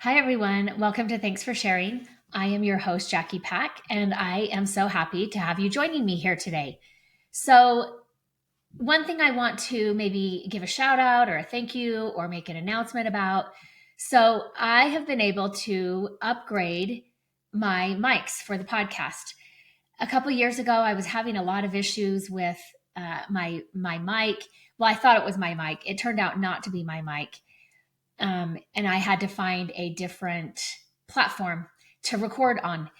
Hi, everyone. Welcome to Thanks for Sharing. I am your host, Jackie Pack, and I am so happy to have you joining me here today. So, one thing I want to maybe give a shout out or a thank you or make an announcement about. So, I have been able to upgrade my mics for the podcast. A couple years ago, I was having a lot of issues with my mic. Well, I thought it was my mic. It turned out not to be my mic, and I had to find a different platform to record on,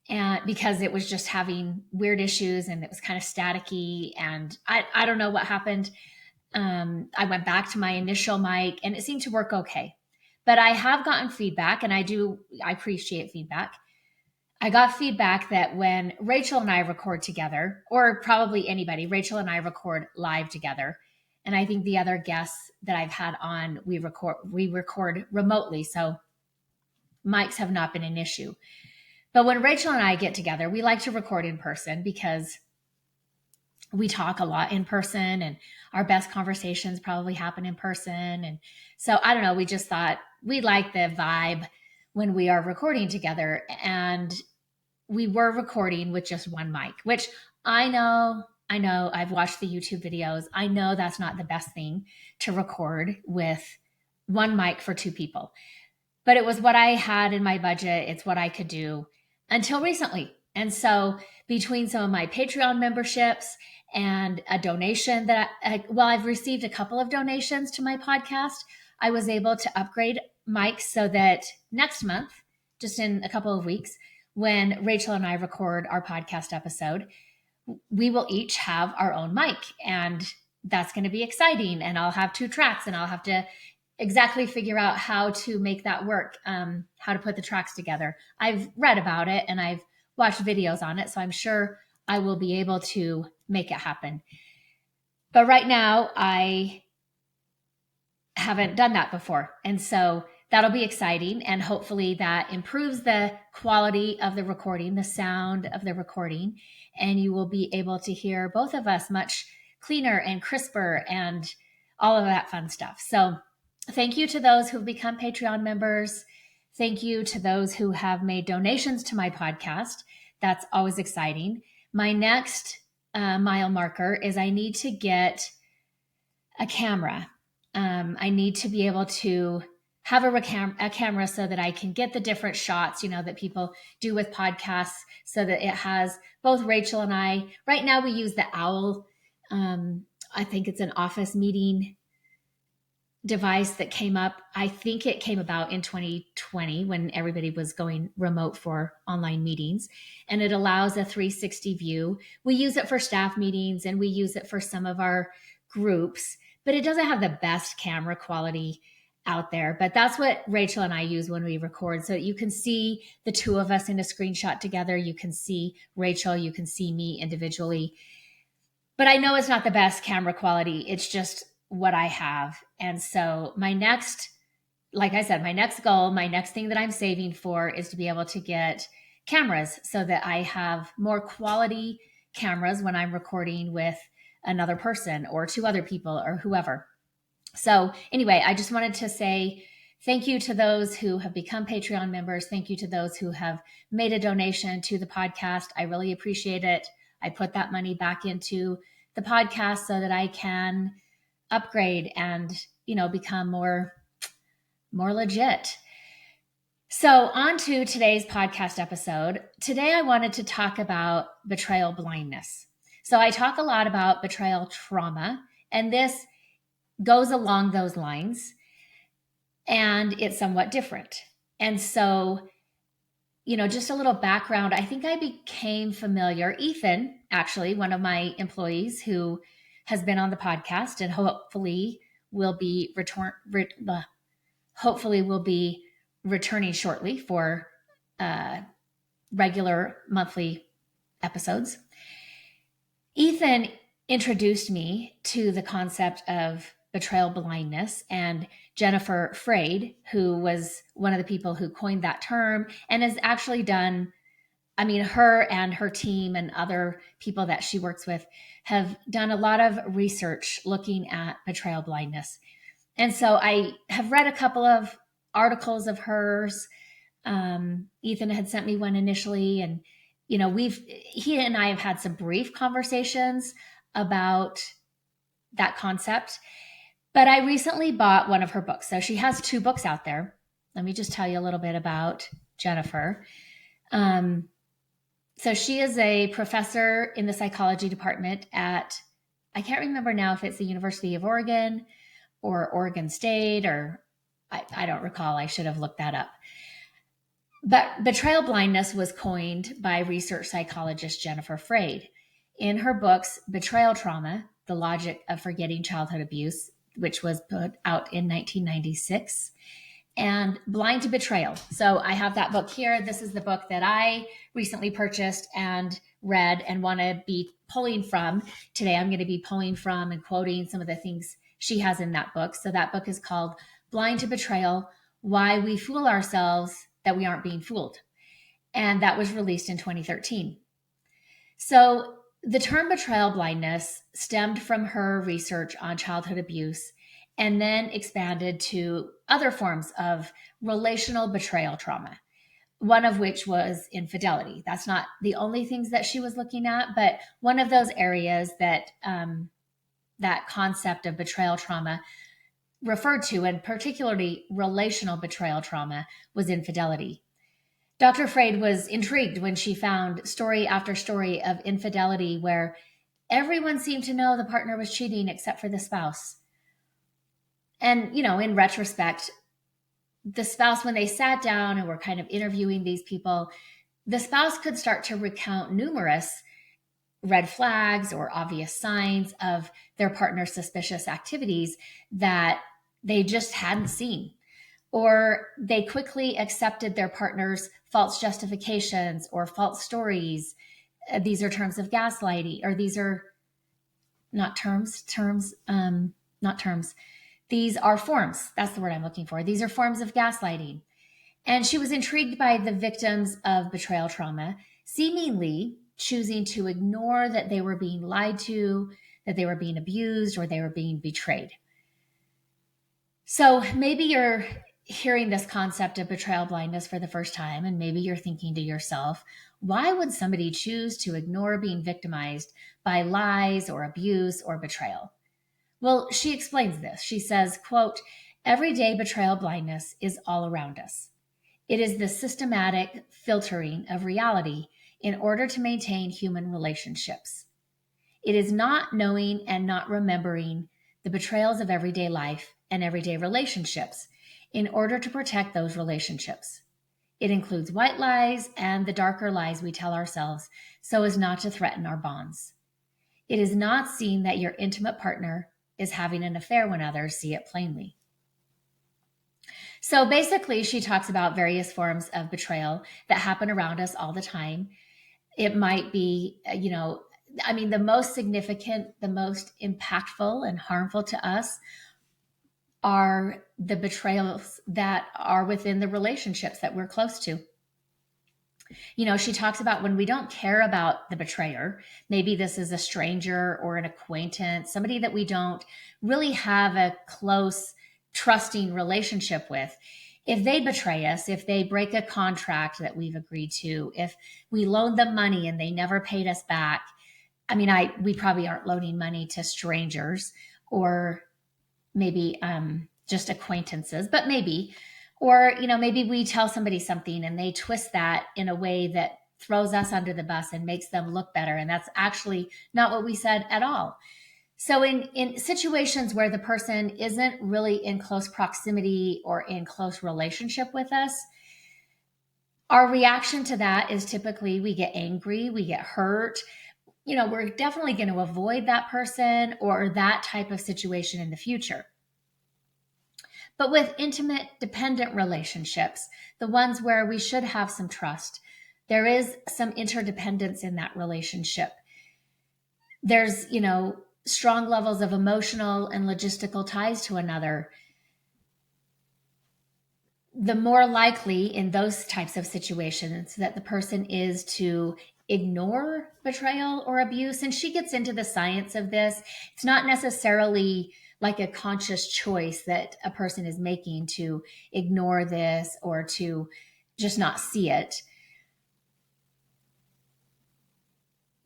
and because it was just having weird issues and it was kind of staticky, and I don't know what happened. I went back to my initial mic and it seemed to work okay, but I have gotten feedback, and I appreciate feedback. I got feedback that when Rachel and I record together, or probably anybody, Rachel and I record live together. And I think the other guests that I've had on, we record remotely. So mics have not been an issue. But when Rachel and I get together, we like to record in person because we talk a lot in person, and our best conversations probably happen in person. And so I don't know, we just thought we like the vibe when we are recording together. And we were recording with just one mic, which I know, I've watched the YouTube videos. I know that's not the best thing to record with one mic for two people, but it was what I had in my budget. It's what I could do until recently. And so between some of my Patreon memberships and a donation I've received a couple of donations to my podcast, I was able to upgrade mics so that next month, just in a couple of weeks, when Rachel and I record our podcast episode, we will each have our own mic. And that's going to be exciting. And I'll have two tracks, and I'll have to exactly figure out how to make that work, how to put the tracks together. I've read about it and I've watched videos on it, so I'm sure I will be able to make it happen. But right now, I haven't done that before. And so that'll be exciting. And hopefully that improves the quality of the recording, the sound of the recording. And you will be able to hear both of us much cleaner and crisper and all of that fun stuff. So thank you to those who've become Patreon members. Thank you to those who have made donations to my podcast. That's always exciting. My next mile marker is I need to get a camera. I need to be able to have a camera so that I can get the different shots, that people do with podcasts, so that it has both Rachel and I. Right now we use the Owl. I think it's an office meeting device that came up. I think it came about in 2020 when everybody was going remote for online meetings, and it allows a 360 view. We use it for staff meetings and we use it for some of our groups, but it doesn't have the best camera quality out there. But that's what Rachel and I use when we record. So you can see the two of us in a screenshot together. You can see Rachel, you can see me individually. But I know it's not the best camera quality. It's just what I have. And so like I said, my next goal, my next thing that I'm saving for is to be able to get cameras so that I have more quality cameras when I'm recording with another person or two other people or whoever. So anyway, I just wanted to say thank you to those who have become Patreon members. Thank you to those who have made a donation to the podcast. I really appreciate it. I put that money back into the podcast so that I can upgrade and, become more legit. So on to today's podcast episode. Today, I wanted to talk about betrayal blindness. So I talk a lot about betrayal trauma, and this goes along those lines, and it's somewhat different. And so, just a little background. I think I became familiar. Ethan, actually, one of my employees who has been on the podcast and hopefully will be returning shortly for regular monthly episodes. Ethan introduced me to the concept of betrayal blindness, and Jennifer Freyd, who was one of the people who coined that term and has actually done, her and her team and other people that she works with have done a lot of research looking at betrayal blindness. And so I have read a couple of articles of hers. Ethan had sent me one initially, and he and I have had some brief conversations about that concept. But I recently bought one of her books. So she has 2 books out there. Let me just tell you a little bit about Jennifer. So she is a professor in the psychology department at, I can't remember now if it's the University of Oregon or Oregon State, or I don't recall. I should have looked that up. But betrayal blindness was coined by research psychologist Jennifer Freyd. In her books, Betrayal Trauma, The Logic of Forgetting Childhood Abuse, which was put out in 1996, and Blind to Betrayal. So I have that book here. This is the book that I recently purchased and read and want to be pulling from. Today I'm going to be pulling from and quoting some of the things she has in that book. So that book is called Blind to Betrayal, Why We Fool Ourselves That We Aren't Being Fooled. And that was released in 2013. So the term betrayal blindness stemmed from her research on childhood abuse and then expanded to other forms of relational betrayal trauma, one of which was infidelity. That's not the only things that she was looking at, but one of those areas that that concept of betrayal trauma referred to, and particularly relational betrayal trauma, was infidelity. Dr. Freyd was intrigued when she found story after story of infidelity where everyone seemed to know the partner was cheating except for the spouse. And, in retrospect, the spouse, when they sat down and were kind of interviewing these people, the spouse could start to recount numerous red flags or obvious signs of their partner's suspicious activities that they just hadn't seen. Or they quickly accepted their partner's false justifications or false stories. These are terms of gaslighting, or these are not terms, not terms. These are forms. That's the word I'm looking for. These are forms of gaslighting. And she was intrigued by the victims of betrayal trauma, seemingly choosing to ignore that they were being lied to, that they were being abused, or they were being betrayed. So maybe you're hearing this concept of betrayal blindness for the first time, and maybe you're thinking to yourself, why would somebody choose to ignore being victimized by lies or abuse or betrayal? Well, she explains this. She says, quote, everyday betrayal blindness is all around us. It is the systematic filtering of reality in order to maintain human relationships. It is not knowing and not remembering the betrayals of everyday life and everyday relationships in order to protect those relationships. It includes white lies and the darker lies we tell ourselves so as not to threaten our bonds. It is not seeing that your intimate partner is having an affair when others see it plainly. So basically, she talks about various forms of betrayal that happen around us all the time. It might be, the most significant, the most impactful and harmful to us are the betrayals that are within the relationships that we're close to. She talks about when we don't care about the betrayer, maybe this is a stranger or an acquaintance, somebody that we don't really have a close, trusting relationship with. If they betray us, if they break a contract that we've agreed to, if we loaned them money and they never paid us back, we probably aren't loaning money to strangers or maybe just acquaintances, but maybe. Or, maybe we tell somebody something and they twist that in a way that throws us under the bus and makes them look better. And that's actually not what we said at all. So in situations where the person isn't really in close proximity or in close relationship with us, our reaction to that is typically we get angry, we get hurt. We're definitely going to avoid that person or that type of situation in the future. But with intimate, dependent relationships, the ones where we should have some trust, there is some interdependence in that relationship. There's, strong levels of emotional and logistical ties to another. The more likely in those types of situations that the person is to ignore betrayal or abuse. And she gets into the science of this. It's not necessarily like a conscious choice that a person is making to ignore this or to just not see it.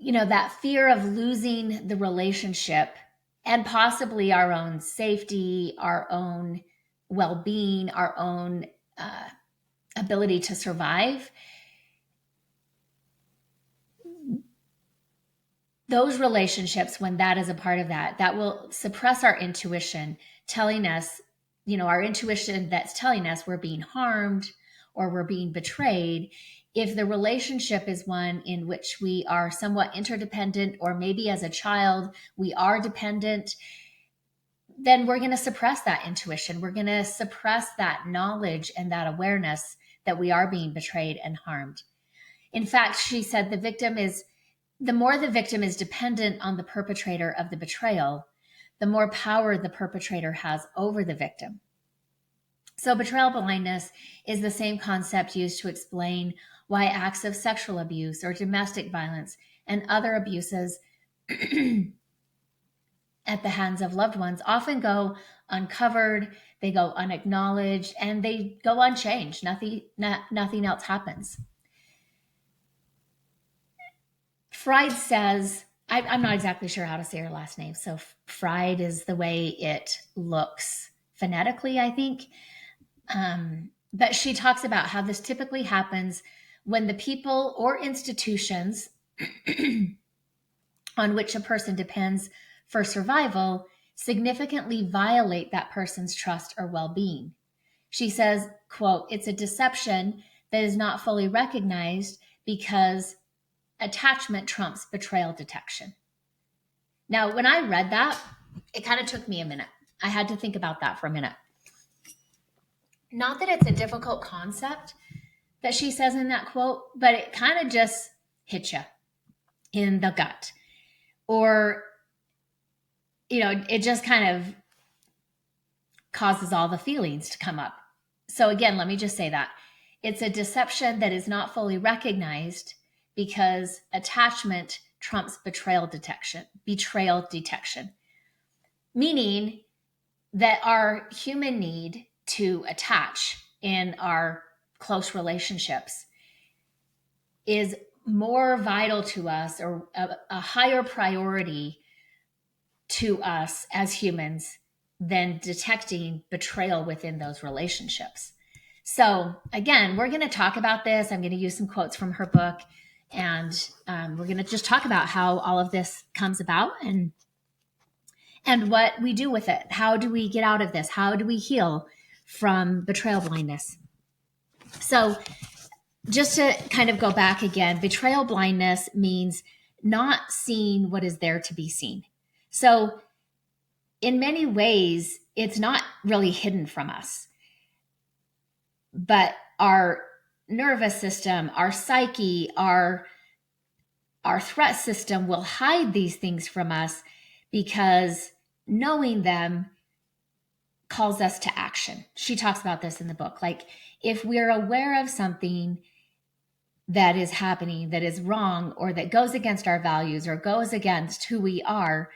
That fear of losing the relationship and possibly our own safety, our own well-being, our own ability to survive. Those relationships, when that is a part of that will suppress our intuition, telling us, our intuition that's telling us we're being harmed or we're being betrayed. If the relationship is one in which we are somewhat interdependent, or maybe as a child we are dependent, then we're going to suppress that intuition. We're going to suppress that knowledge and that awareness that we are being betrayed and harmed. In fact, she said the more the victim is dependent on the perpetrator of the betrayal, the more power the perpetrator has over the victim. So betrayal blindness is the same concept used to explain why acts of sexual abuse or domestic violence and other abuses at the hands of loved ones often go uncovered, they go unacknowledged, and they go unchanged. Nothing else happens. Freyd says, I'm not exactly sure how to say her last name, so Freyd is the way it looks phonetically, I think. But she talks about how this typically happens when the people or institutions on which a person depends for survival significantly violate that person's trust or well-being. She says, quote, "It's a deception that is not fully recognized because attachment trumps betrayal detection." Now, when I read that, it kind of took me a minute. I had to think about that for a minute. Not that it's a difficult concept that she says in that quote, but it kind of just hits you in the gut. Or, it just kind of causes all the feelings to come up. So again, let me just say that. It's a deception that is not fully recognized because attachment trumps betrayal detection, meaning that our human need to attach in our close relationships is more vital to us, or a higher priority to us as humans than detecting betrayal within those relationships. So again, we're going to talk about this. I'm going to use some quotes from her book, and we're going to just talk about how all of this comes about and what we do with it. How do we get out of this? How do we heal from betrayal blindness? So just to kind of go back again, betrayal blindness means not seeing what is there to be seen. So in many ways, it's not really hidden from us, but our nervous system, our psyche, our threat system will hide these things from us because knowing them calls us to action. She talks about this in the book. Like, if we're aware of something that is happening, that is wrong, or that goes against our values or goes against who we are,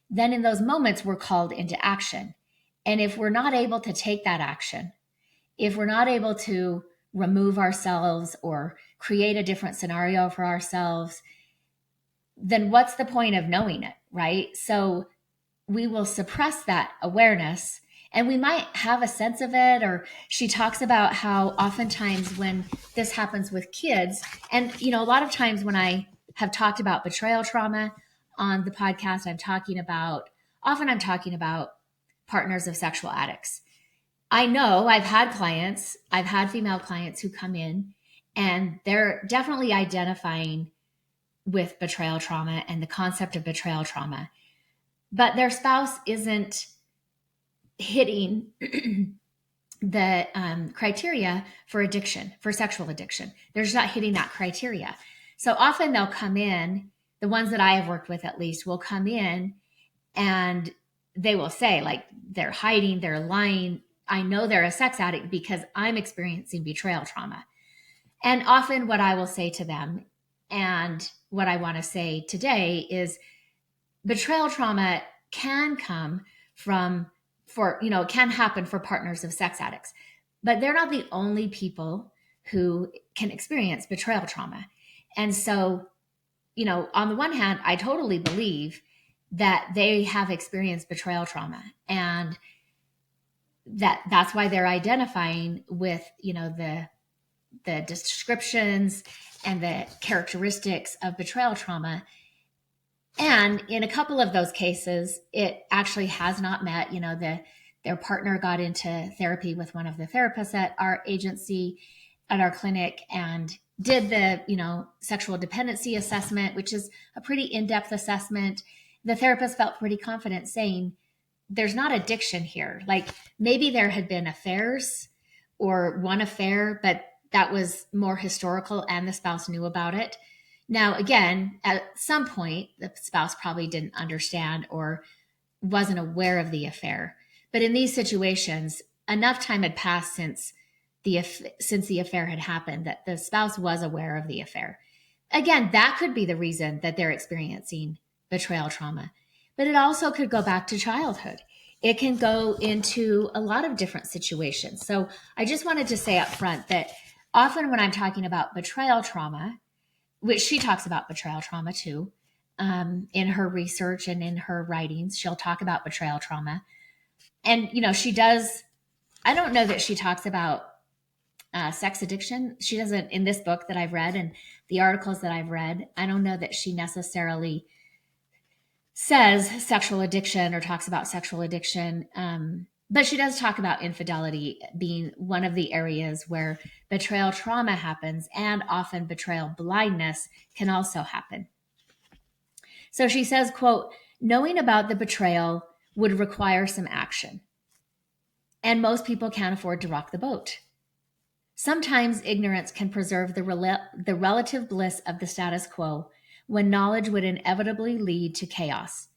then in those moments we're called into action. And if we're not able to take that action, if we're not able to remove ourselves or create a different scenario for ourselves, then what's the point of knowing it, right? So we will suppress that awareness, and we might have a sense of it. Or she talks about how oftentimes when this happens with kids, and a lot of times when I have talked about betrayal trauma on the podcast, I'm talking about partners of sexual addicts. I know I've had female clients who come in and they're definitely identifying with betrayal trauma and the concept of betrayal trauma, but their spouse isn't hitting the criteria for addiction, for sexual addiction. They're just not hitting that criteria. So often they'll come in, the ones that I have worked with at least, will come in and they will say, like, they're hiding, they're lying. I know they're a sex addict because I'm experiencing betrayal trauma. And often what I will say to them, and what I want to say today, is betrayal trauma can come it can happen for partners of sex addicts, but they're not the only people who can experience betrayal trauma. And so, on the one hand, I totally believe that they have experienced betrayal trauma, and that's why they're identifying with, the descriptions and the characteristics of betrayal trauma. And in a couple of those cases, it actually has not met, their partner got into therapy with one of the therapists at our agency, at our clinic, and did the, sexual dependency assessment, which is a pretty in-depth assessment. The therapist felt pretty confident saying, there's not addiction here. Like, maybe there had been affairs or one affair, but that was more historical and the spouse knew about it. Now, again, at some point, the spouse probably didn't understand or wasn't aware of the affair. But in these situations, enough time had passed since the affair had happened that the spouse was aware of the affair. Again, that could be the reason that they're experiencing betrayal trauma. But it also could go back to childhood. It can go into a lot of different situations. So I just wanted to say up front that often when I'm talking about betrayal trauma, which she talks about betrayal trauma too, in her research and in her writings, she'll talk about betrayal trauma. And, she does, I don't know that she talks about sex addiction. She doesn't, in this book that I've read and the articles that I've read, I don't know that she necessarily says sexual addiction or talks about sexual addiction. But she does talk about infidelity being one of the areas where betrayal trauma happens, and often betrayal blindness can also happen. So she says, quote, knowing about the betrayal would require some action, and most people can't afford to rock the boat. Sometimes ignorance can preserve the relative bliss of the status quo when knowledge would inevitably lead to chaos.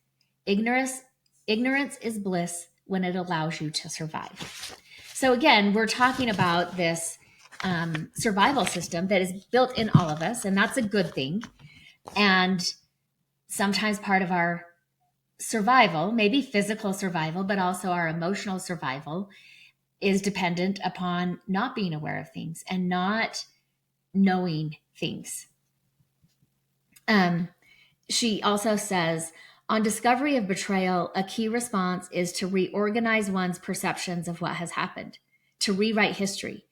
Ignorance is bliss when it allows you to survive. So again, we're talking about this survival system that is built in all of us, and that's a good thing. And sometimes part of our survival, maybe physical survival, but also our emotional survival, is dependent upon not being aware of things and not knowing things. She also says, on discovery of betrayal, a key response is to reorganize one's perceptions of what has happened, to rewrite history.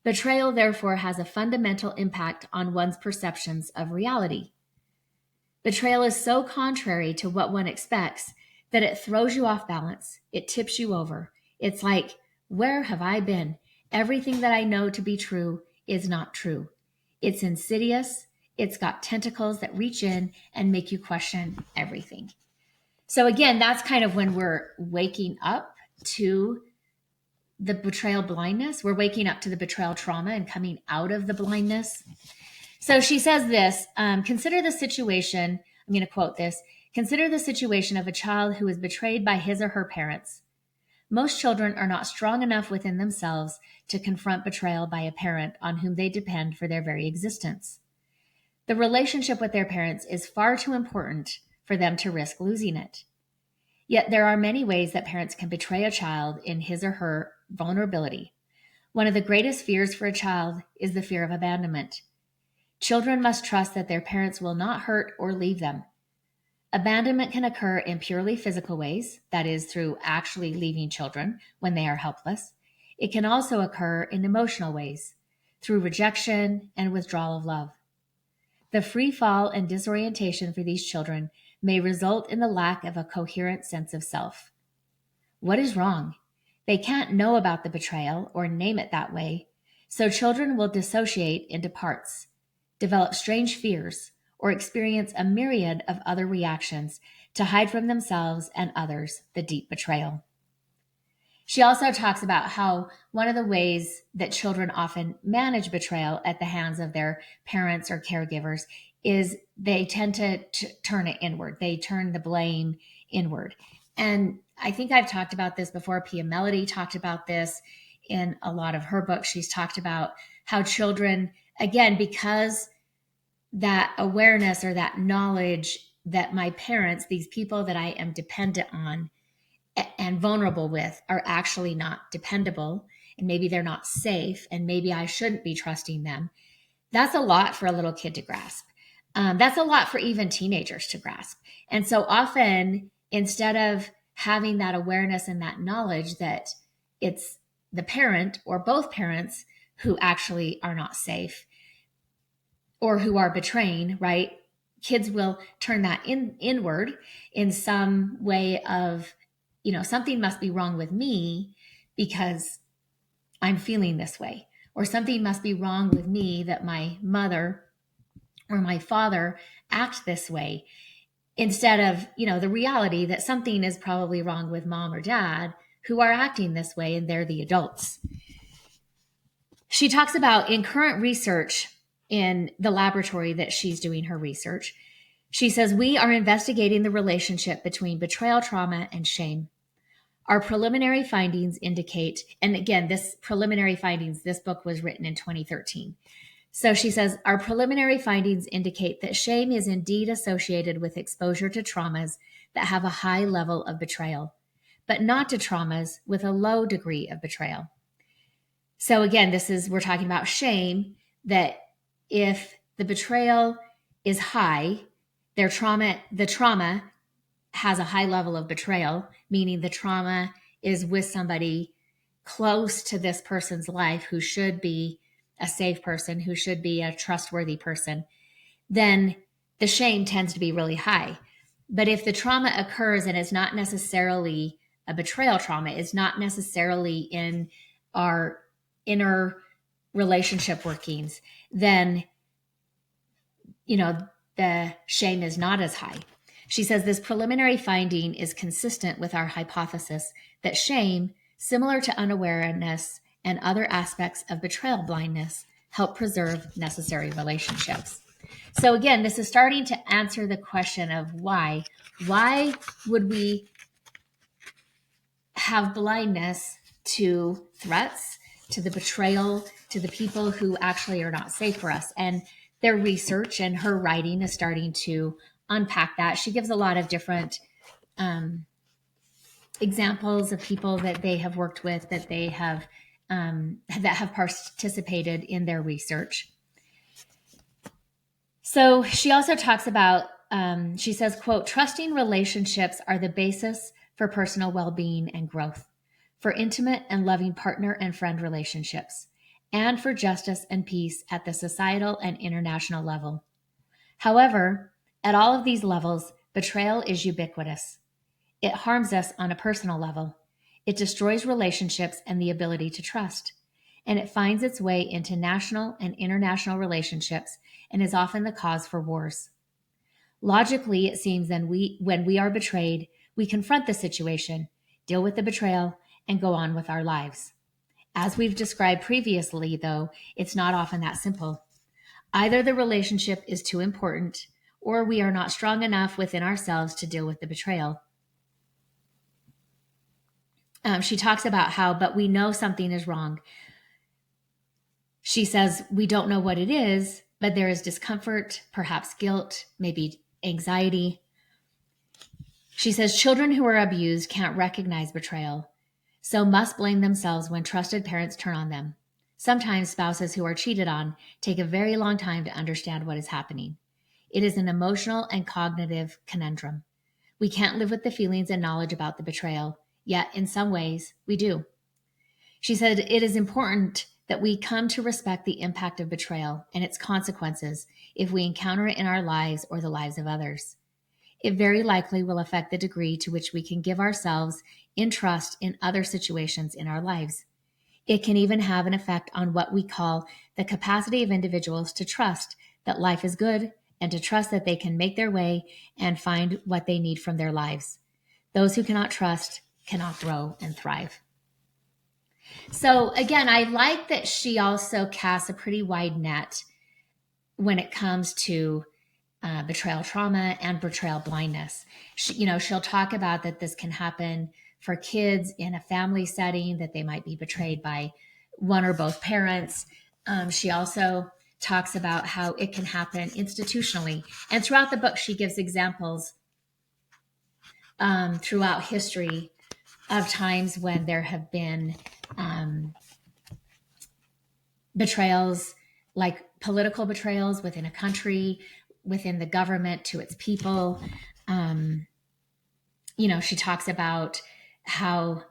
Betrayal, therefore, has a fundamental impact on one's perceptions of reality. Betrayal is so contrary to what one expects that it throws you off balance. It tips you over. It's like, where have I been? Everything that I know to be true is not true. It's insidious. It's got tentacles that reach in and make you question everything. So again, that's kind of when we're waking up to the betrayal blindness. We're waking up to the betrayal trauma and coming out of the blindness. So she says this, consider the situation, I'm going to quote this, consider the situation of a child who is betrayed by his or her parents. Most children are not strong enough within themselves to confront betrayal by a parent on whom they depend for their very existence. The relationship with their parents is far too important for them to risk losing it. Yet there are many ways that parents can betray a child in his or her vulnerability. One of the greatest fears for a child is the fear of abandonment. Children must trust that their parents will not hurt or leave them. Abandonment can occur in purely physical ways, that is, through actually leaving children when they are helpless. It can also occur in emotional ways, through rejection and withdrawal of love. The free fall and disorientation for these children may result in the lack of a coherent sense of self. What is wrong? They can't know about the betrayal or name it that way, so children will dissociate into parts, develop strange fears, or experience a myriad of other reactions to hide from themselves and others the deep betrayal. She also talks about how one of the ways that children often manage betrayal at the hands of their parents or caregivers is they tend to turn it inward. They turn the blame inward. And I think I've talked about this before. Pia Melody talked about this in a lot of her books. She's talked about how children, again, because that awareness or that knowledge that my parents, these people that I am dependent on, and vulnerable with are actually not dependable, and maybe they're not safe, and maybe I shouldn't be trusting them. That's a lot for a little kid to grasp. That's a lot for even teenagers to grasp. And so often, instead of having that awareness and that knowledge that it's the parent or both parents who actually are not safe or who are betraying, right? Kids will turn that inward in some way of, something must be wrong with me because I'm feeling this way, or something must be wrong with me that my mother or my father act this way, instead of, the reality that something is probably wrong with mom or dad who are acting this way and they're the adults. She talks about in current research in the laboratory that she's doing her research, she says, we are investigating the relationship between betrayal trauma and shame. Our preliminary findings indicate, and again, this book was written in 2013. So she says, our preliminary findings indicate that shame is indeed associated with exposure to traumas that have a high level of betrayal, but not to traumas with a low degree of betrayal. So again, we're talking about shame, that if the betrayal is high, the trauma has a high level of betrayal, meaning the trauma is with somebody close to this person's life who should be a safe person, who should be a trustworthy person, then the shame tends to be really high. But if the trauma occurs and is not necessarily a betrayal trauma, is not necessarily in our inner relationship workings, then, the shame is not as high. She says this preliminary finding is consistent with our hypothesis that shame, similar to unawareness and other aspects of betrayal blindness, help preserve necessary relationships. So again, this is starting to answer the question of why. Why would we have blindness to threats, to the betrayal, to the people who actually are not safe for us? And their research and her writing is starting to unpack that. She gives a lot of different examples of people that they have worked with, that they have that have participated in their research. So she also talks about, she says, quote, trusting relationships are the basis for personal well-being and growth, for intimate and loving partner and friend relationships, and for justice and peace at the societal and international level. However, at all of these levels, betrayal is ubiquitous. It harms us on a personal level. It destroys relationships and the ability to trust. And it finds its way into national and international relationships and is often the cause for wars. Logically, it seems then when we are betrayed, we confront the situation, deal with the betrayal, and go on with our lives. As we've described previously, though, it's not often that simple. Either the relationship is too important, or we are not strong enough within ourselves to deal with the betrayal. She talks about how, but we know something is wrong. She says, we don't know what it is, but there is discomfort, perhaps guilt, maybe anxiety. She says, children who are abused can't recognize betrayal, so must blame themselves when trusted parents turn on them. Sometimes spouses who are cheated on take a very long time to understand what is happening. It is an emotional and cognitive conundrum. We can't live with the feelings and knowledge about the betrayal, yet in some ways we do. She said it is important that we come to respect the impact of betrayal and its consequences if we encounter it in our lives or the lives of others. It very likely will affect the degree to which we can give ourselves in trust in other situations in our lives. It can even have an effect on what we call the capacity of individuals to trust that life is good and to trust that they can make their way and find what they need from their lives. Those who cannot trust cannot grow and thrive. So again, I like that she also casts a pretty wide net when it comes to betrayal trauma and betrayal blindness. She'll talk about that this can happen for kids in a family setting, that they might be betrayed by one or both parents. She also talks about how it can happen institutionally. And throughout the book, she gives examples throughout history of times when there have been betrayals, like political betrayals within a country, within the government to its people. She talks about how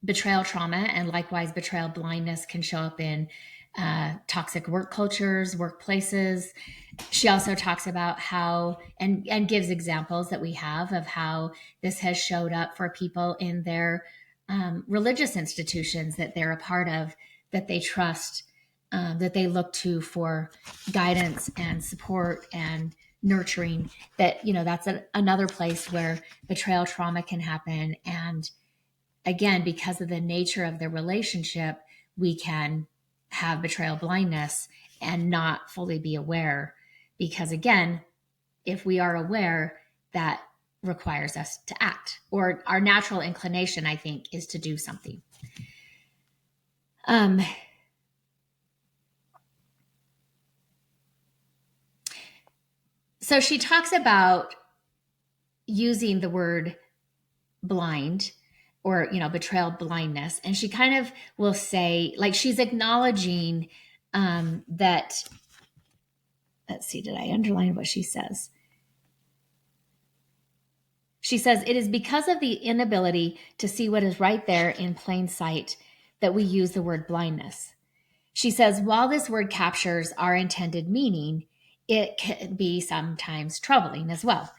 betrayal trauma and likewise betrayal blindness can show up in toxic work cultures, workplaces. She also talks about how and gives examples that we have of how this has showed up for people in their religious institutions that they're a part of, that they trust, that they look to for guidance and support and nurturing. That's another place where betrayal trauma can happen. And again, because of the nature of the relationship, we can have betrayal blindness and not fully be aware. Because again, if we are aware, that requires us to act, or our natural inclination, I think, is to do something. So she talks about using the word blind, or betrayal blindness, and she kind of will say, like, she's acknowledging that, let's see, did I underline what she says? She says, it is because of the inability to see what is right there in plain sight that we use the word blindness. She says, while this word captures our intended meaning, it can be sometimes troubling as well.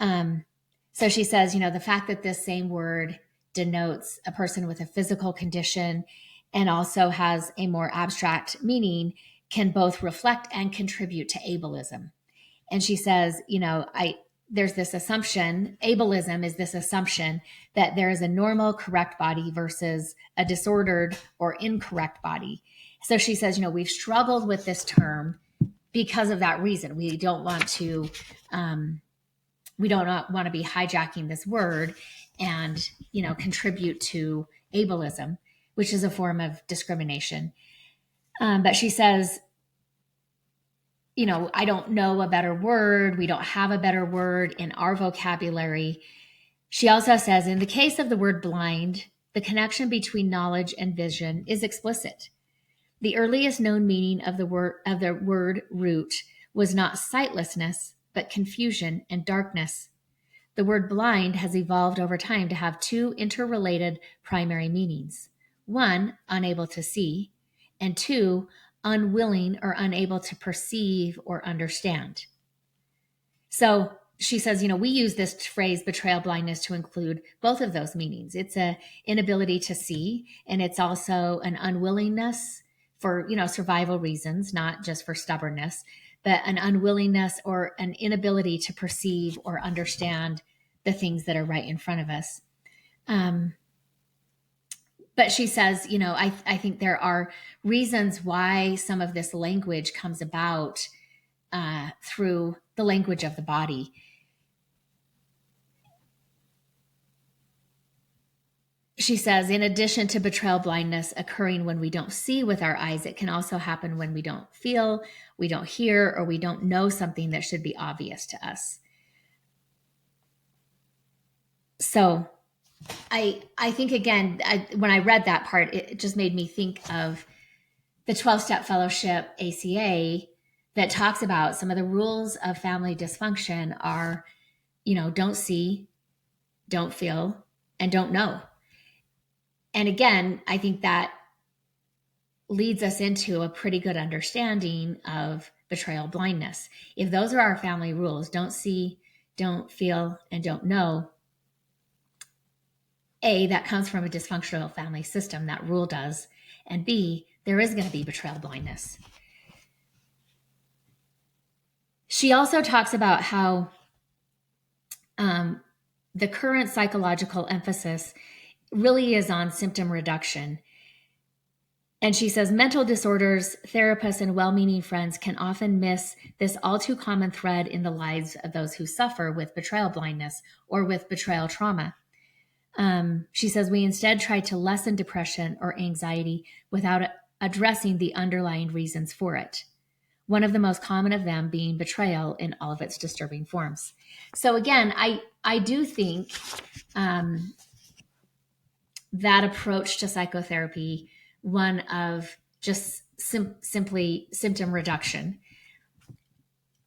So she says, the fact that this same word denotes a person with a physical condition and also has a more abstract meaning can both reflect and contribute to ableism. And she says, there's this assumption, ableism is this assumption that there is a normal, correct body versus a disordered or incorrect body. So she says, we've struggled with this term because of that reason. We don't want to be hijacking this word and, contribute to ableism, which is a form of discrimination. But she says, I don't know a better word. We don't have a better word in our vocabulary. She also says, in the case of the word blind, the connection between knowledge and vision is explicit. The earliest known meaning of the word root was not sightlessness, but confusion and darkness. The word blind has evolved over time to have two interrelated primary meanings. One, unable to see, and two, unwilling or unable to perceive or understand. So she says, we use this phrase betrayal blindness to include both of those meanings. It's an inability to see, and it's also an unwillingness for, survival reasons, not just for stubbornness, but an unwillingness or an inability to perceive or understand the things that are right in front of us. But she says, I think there are reasons why some of this language comes about through the language of the body. She says, in addition to betrayal blindness occurring when we don't see with our eyes, it can also happen when we don't feel, we don't hear, or we don't know something that should be obvious to us. So I think, again, when I read that part, it just made me think of the 12-Step Fellowship ACA that talks about some of the rules of family dysfunction are, don't see, don't feel, and don't know. And again, I think that leads us into a pretty good understanding of betrayal blindness. If those are our family rules, don't see, don't feel, and don't know, A, that comes from a dysfunctional family system, that rule does, and B, there is going to be betrayal blindness. She also talks about how the current psychological emphasis really is on symptom reduction. And she says mental disorders, therapists, and well-meaning friends can often miss this all too common thread in the lives of those who suffer with betrayal blindness or with betrayal trauma. She says we instead try to lessen depression or anxiety without addressing the underlying reasons for it. One of the most common of them being betrayal in all of its disturbing forms. So again, I do think that approach to psychotherapy one of just simply symptom reduction.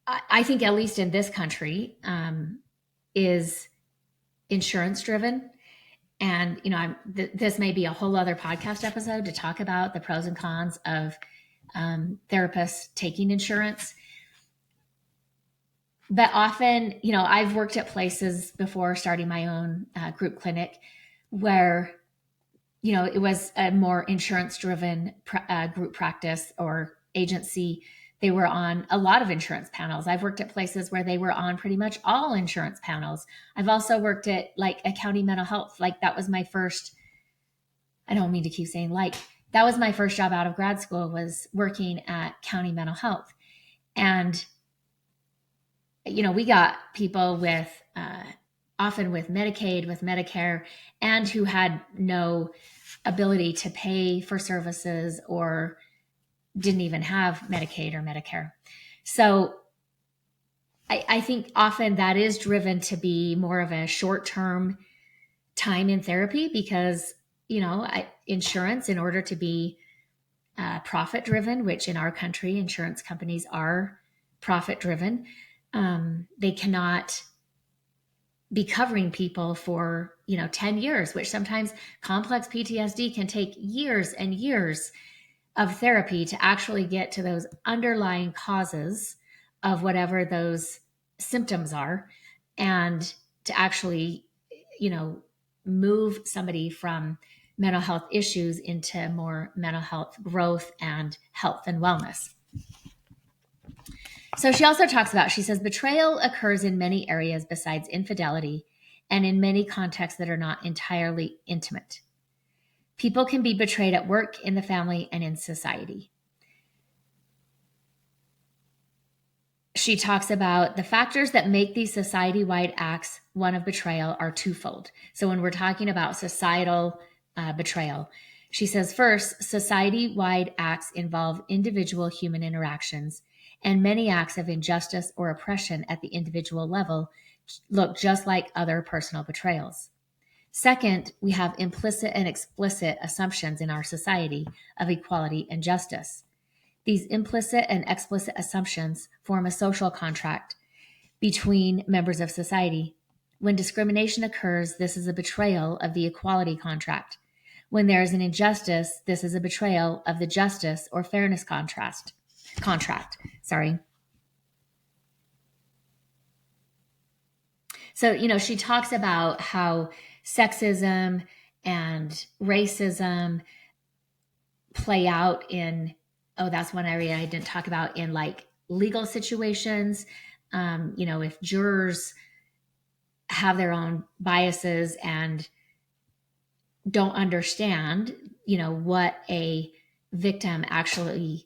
I think, at least in this country, is insurance driven. And, this may be a whole other podcast episode to talk about the pros and cons of therapists taking insurance. But often, I've worked at places before starting my own group clinic where, it was a more insurance driven group practice or agency. They were on a lot of insurance panels. I've worked at places where they were on pretty much all insurance panels. I've also worked at like a county mental health. Like that was my first, I don't mean to keep saying that was my first job out of grad school, was working at county mental health. And, we got people with, often with Medicaid, with Medicare, and who had no ability to pay for services or didn't even have Medicaid or Medicare. So I think often that is driven to be more of a short-term time in therapy because, insurance, in order to be profit-driven, which in our country, insurance companies are profit-driven, they cannot be covering people for, 10 years, which sometimes complex PTSD can take years and years of therapy to actually get to those underlying causes of whatever those symptoms are, and to actually, move somebody from mental health issues into more mental health growth and health and wellness. So she also talks about, she says, betrayal occurs in many areas besides infidelity and in many contexts that are not entirely intimate. People can be betrayed at work, in the family, and in society. She talks about the factors that make these society-wide acts one of betrayal are twofold. So when we're talking about societal betrayal, she says, first, society-wide acts involve individual human interactions, and many acts of injustice or oppression at the individual level look just like other personal betrayals. Second, we have implicit and explicit assumptions in our society of equality and justice. These implicit and explicit assumptions form a social contract between members of society. When discrimination occurs, this is a betrayal of the equality contract. When there is an injustice, this is a betrayal of the justice or fairness contract. So, she talks about how sexism and racism play out in, that's one area I didn't talk about, in like legal situations. If jurors have their own biases and don't understand, what a victim actually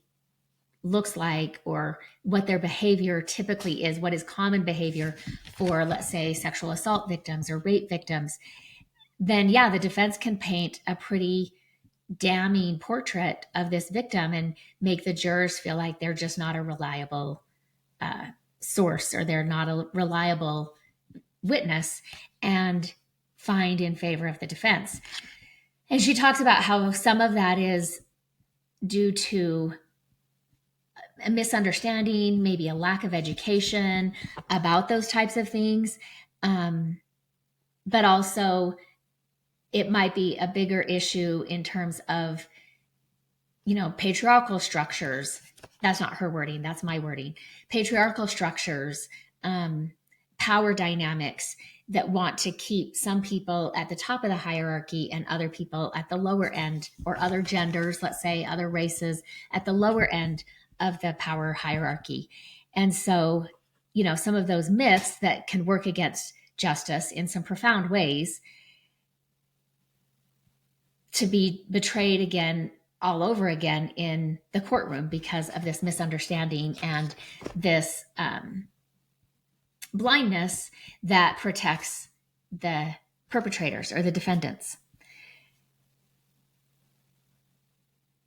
looks like, or what their behavior typically is, what is common behavior for, let's say, sexual assault victims or rape victims, then the defense can paint a pretty damning portrait of this victim and make the jurors feel like they're just not a reliable source, or they're not a reliable witness, and find in favor of the defense. And she talks about how some of that is due to a misunderstanding, maybe a lack of education about those types of things. But also it might be a bigger issue in terms of, patriarchal structures. That's not her wording. That's my wording. Patriarchal structures, power dynamics that want to keep some people at the top of the hierarchy and other people at the lower end, or other genders, let's say other races, at the lower end of the power hierarchy. And so, some of those myths that can work against justice in some profound ways, to be betrayed again, all over again in the courtroom because of this misunderstanding and this blindness that protects the perpetrators or the defendants.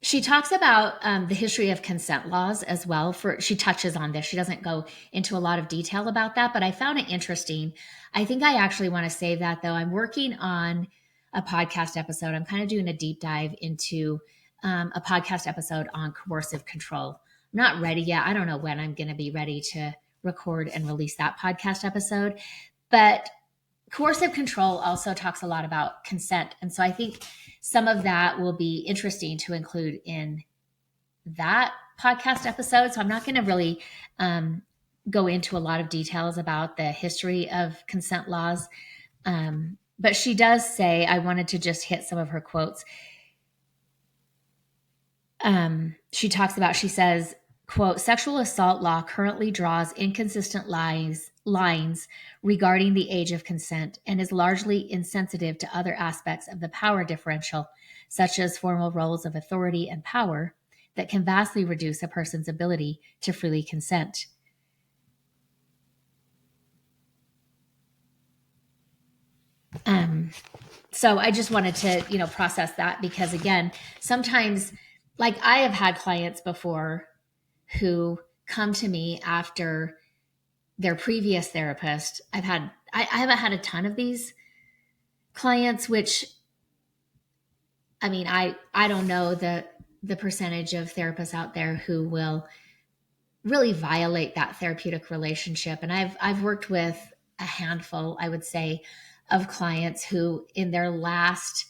She talks about the history of consent laws as well. She touches on this. She doesn't go into a lot of detail about that, but I found it interesting. I think I actually want to save that, though. I'm working on a podcast episode. I'm kind of doing a deep dive into a podcast episode on coercive control. I'm not ready yet. I don't know when I'm going to be ready to record and release that podcast episode. But coercive control also talks a lot about consent. And so I think some of that will be interesting to include in that podcast episode. So I'm not going to really go into a lot of details about the history of consent laws. But she does say, I wanted to just hit some of her quotes. She talks about, she says, quote, sexual assault law currently draws inconsistent lines regarding the age of consent and is largely insensitive to other aspects of the power differential, such as formal roles of authority and power that can vastly reduce a person's ability to freely consent. So I just wanted to, process that because again, sometimes like I have had clients before who come to me after their previous therapist. I haven't had a ton of these clients, which I mean, I don't know the percentage of therapists out there who will really violate that therapeutic relationship. And I've worked with a handful, I would say, of clients who in their last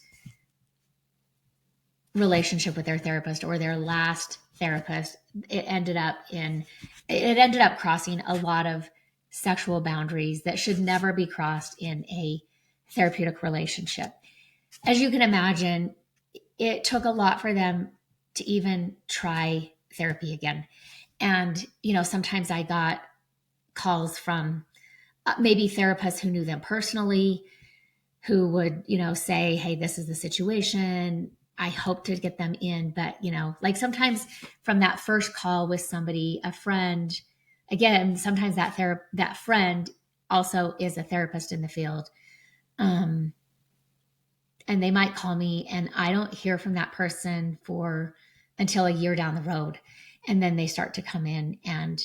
relationship with their therapist or their last therapist, it ended up crossing a lot of sexual boundaries that should never be crossed in a therapeutic relationship. As you can imagine, it took a lot for them to even try therapy again. And, sometimes I got calls from maybe therapists who knew them personally, who would, say, hey, this is the situation. I hope to get them in. But, like sometimes from that first call with somebody, a friend, again, sometimes that friend also is a therapist in the field. And they might call me and I don't hear from that person until a year down the road. And then they start to come in and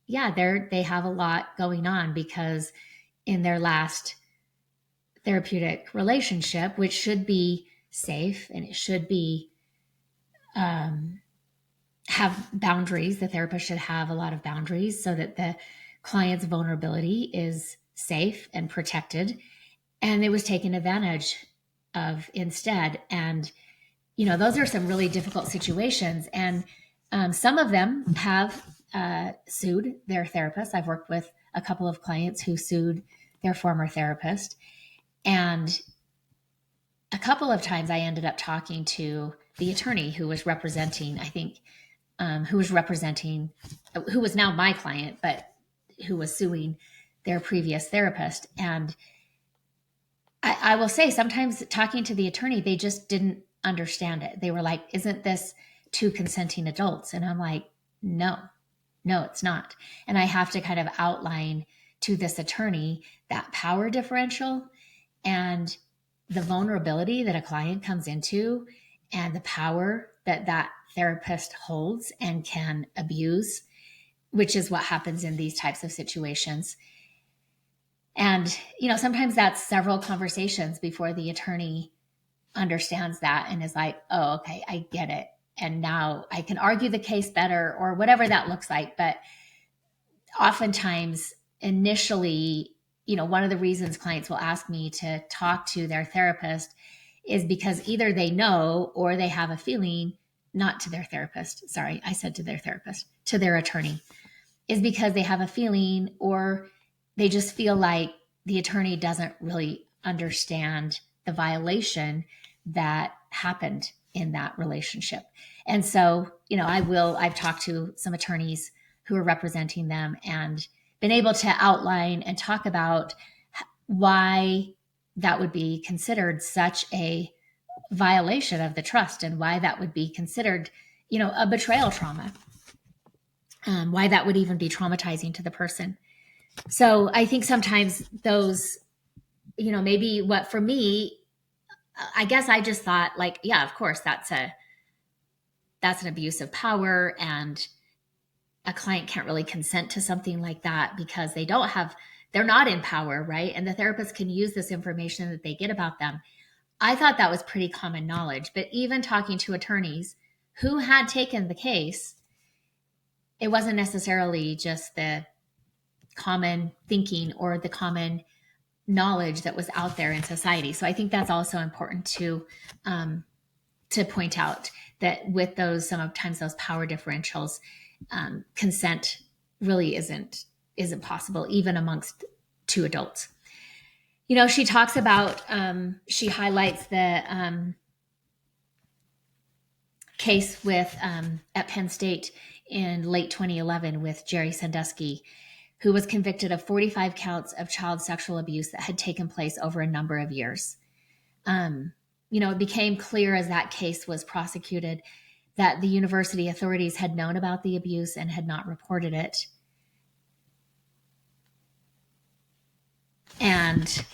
they have a lot going on because in their last therapeutic relationship, which should be safe and it should be have boundaries. The therapist should have a lot of boundaries so that the client's vulnerability is safe and protected. And it was taken advantage of instead. And, those are some really difficult situations. And some of them have sued their therapist. I've worked with a couple of clients who sued their former therapist. And a couple of times I ended up talking to the attorney who was representing, who was now my client, but who was suing their previous therapist. And I will say sometimes talking to the attorney, they just didn't understand it. They were like, isn't this two consenting adults? And I'm like, no, it's not. And I have to kind of outline to this attorney that power differential and the vulnerability that a client comes into and the power that therapist holds and can abuse, which is what happens in these types of situations. And, sometimes that's several conversations before the attorney understands that and is like, oh, okay, I get it. And now I can argue the case better or whatever that looks like. But oftentimes, initially, one of the reasons clients will ask me to talk to their therapist is because either they know or they have a feeling, not to their therapist. Sorry, I said to their therapist, to their attorney, is because they have a feeling or they just feel like the attorney doesn't really understand the violation that happened in that relationship. And so, I've talked to some attorneys who are representing them and been able to outline and talk about why that would be considered such a violation of the trust and why that would be considered, a betrayal trauma, why that would even be traumatizing to the person. So I think sometimes those, maybe what for me, I guess I just thought like, yeah, of course that's an abuse of power and a client can't really consent to something like that because they're not in power, right? And the therapist can use this information that they get about them. I thought that was pretty common knowledge, but even talking to attorneys who had taken the case, it wasn't necessarily just the common thinking or the common knowledge that was out there in society. So I think that's also important to point out, that with those, sometimes those power differentials, consent really isn't possible even amongst two adults. She talks about, she highlights the case with at Penn State in late 2011 with Jerry Sandusky, who was convicted of 45 counts of child sexual abuse that had taken place over a number of years. It became clear as that case was prosecuted that the university authorities had known about the abuse and had not reported it. And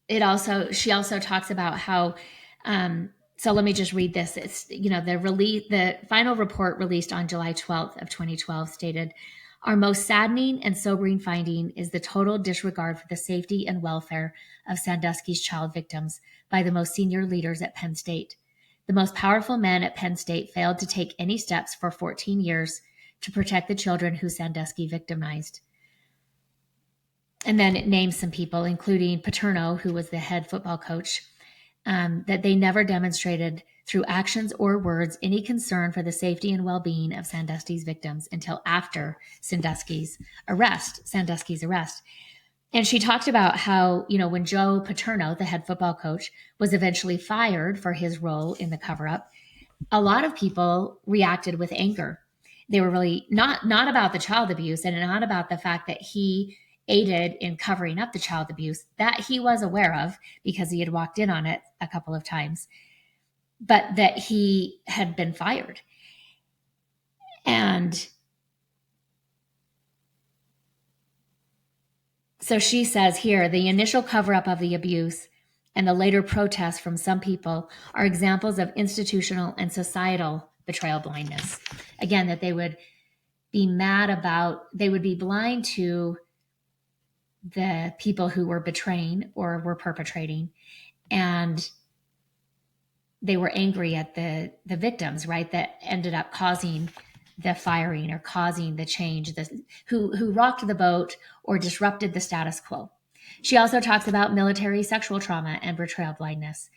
she also talks about how, so let me just read this. It's, the final report released on July 12th of 2012 stated, "Our most saddening and sobering finding is the total disregard for the safety and welfare of Sandusky's child victims by the most senior leaders at Penn State. The most powerful men at Penn State failed to take any steps for 14 years to protect the children who Sandusky victimized." And then it names some people, including Paterno, who was the head football coach, that they never demonstrated through actions or words any concern for the safety and well-being of Sandusky's victims until after Sandusky's arrest. And she talked about how, when Joe Paterno, the head football coach, was eventually fired for his role in the cover-up, a lot of people reacted with anger. They were really not about the child abuse and not about the fact that he aided in covering up the child abuse that he was aware of because he had walked in on it a couple of times, but that he had been fired. And so she says here, the initial cover-up of the abuse and the later protests from some people are examples of institutional and societal betrayal blindness. Again, that they would be they would be blind to the people who were betraying or were perpetrating, and they were angry at the victims, right, that ended up causing the firing or causing the change, who rocked the boat or disrupted the status quo. She also talks about military sexual trauma and betrayal blindness.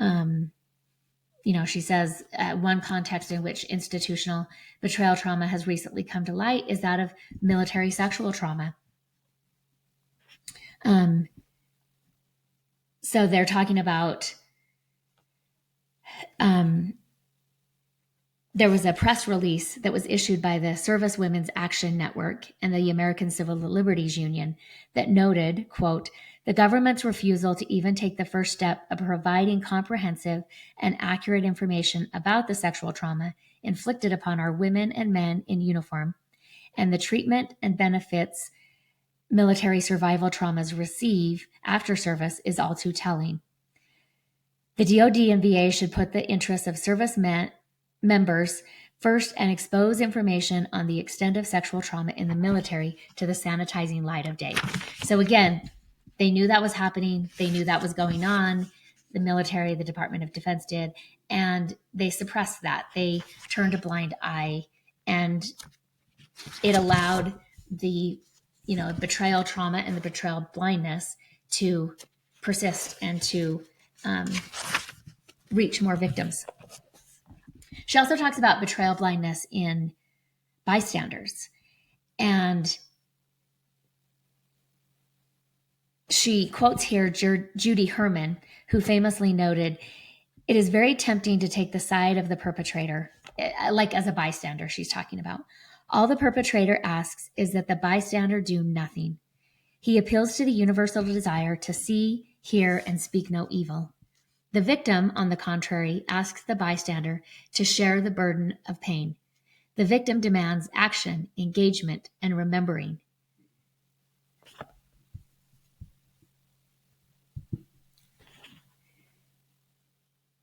She says one context in which institutional betrayal trauma has recently come to light is that of military sexual trauma. So they're talking about, there was a press release that was issued by the Service Women's Action Network and the American Civil Liberties Union that noted, quote, "The government's refusal to even take the first step of providing comprehensive and accurate information about the sexual trauma inflicted upon our women and men in uniform and the treatment and benefits military survival traumas receive after service is all too telling. The DoD and VA should put the interests of service members first and expose information on the extent of sexual trauma in the military to the sanitizing light of day." So again, they knew that was happening. They knew that was going on. The military, the Department of Defense did, and they suppressed that. They turned a blind eye, and it allowed the betrayal trauma and the betrayal blindness to persist and to reach more victims. She also talks about betrayal blindness in bystanders. And she quotes here Judy Herman, who famously noted, "It is very tempting to take the side of the perpetrator," like as a bystander she's talking about. "All the perpetrator asks is that the bystander do nothing. He appeals to the universal desire to see, hear, and speak no evil. The victim, on the contrary, asks the bystander to share the burden of pain. The victim demands action, engagement, and remembering."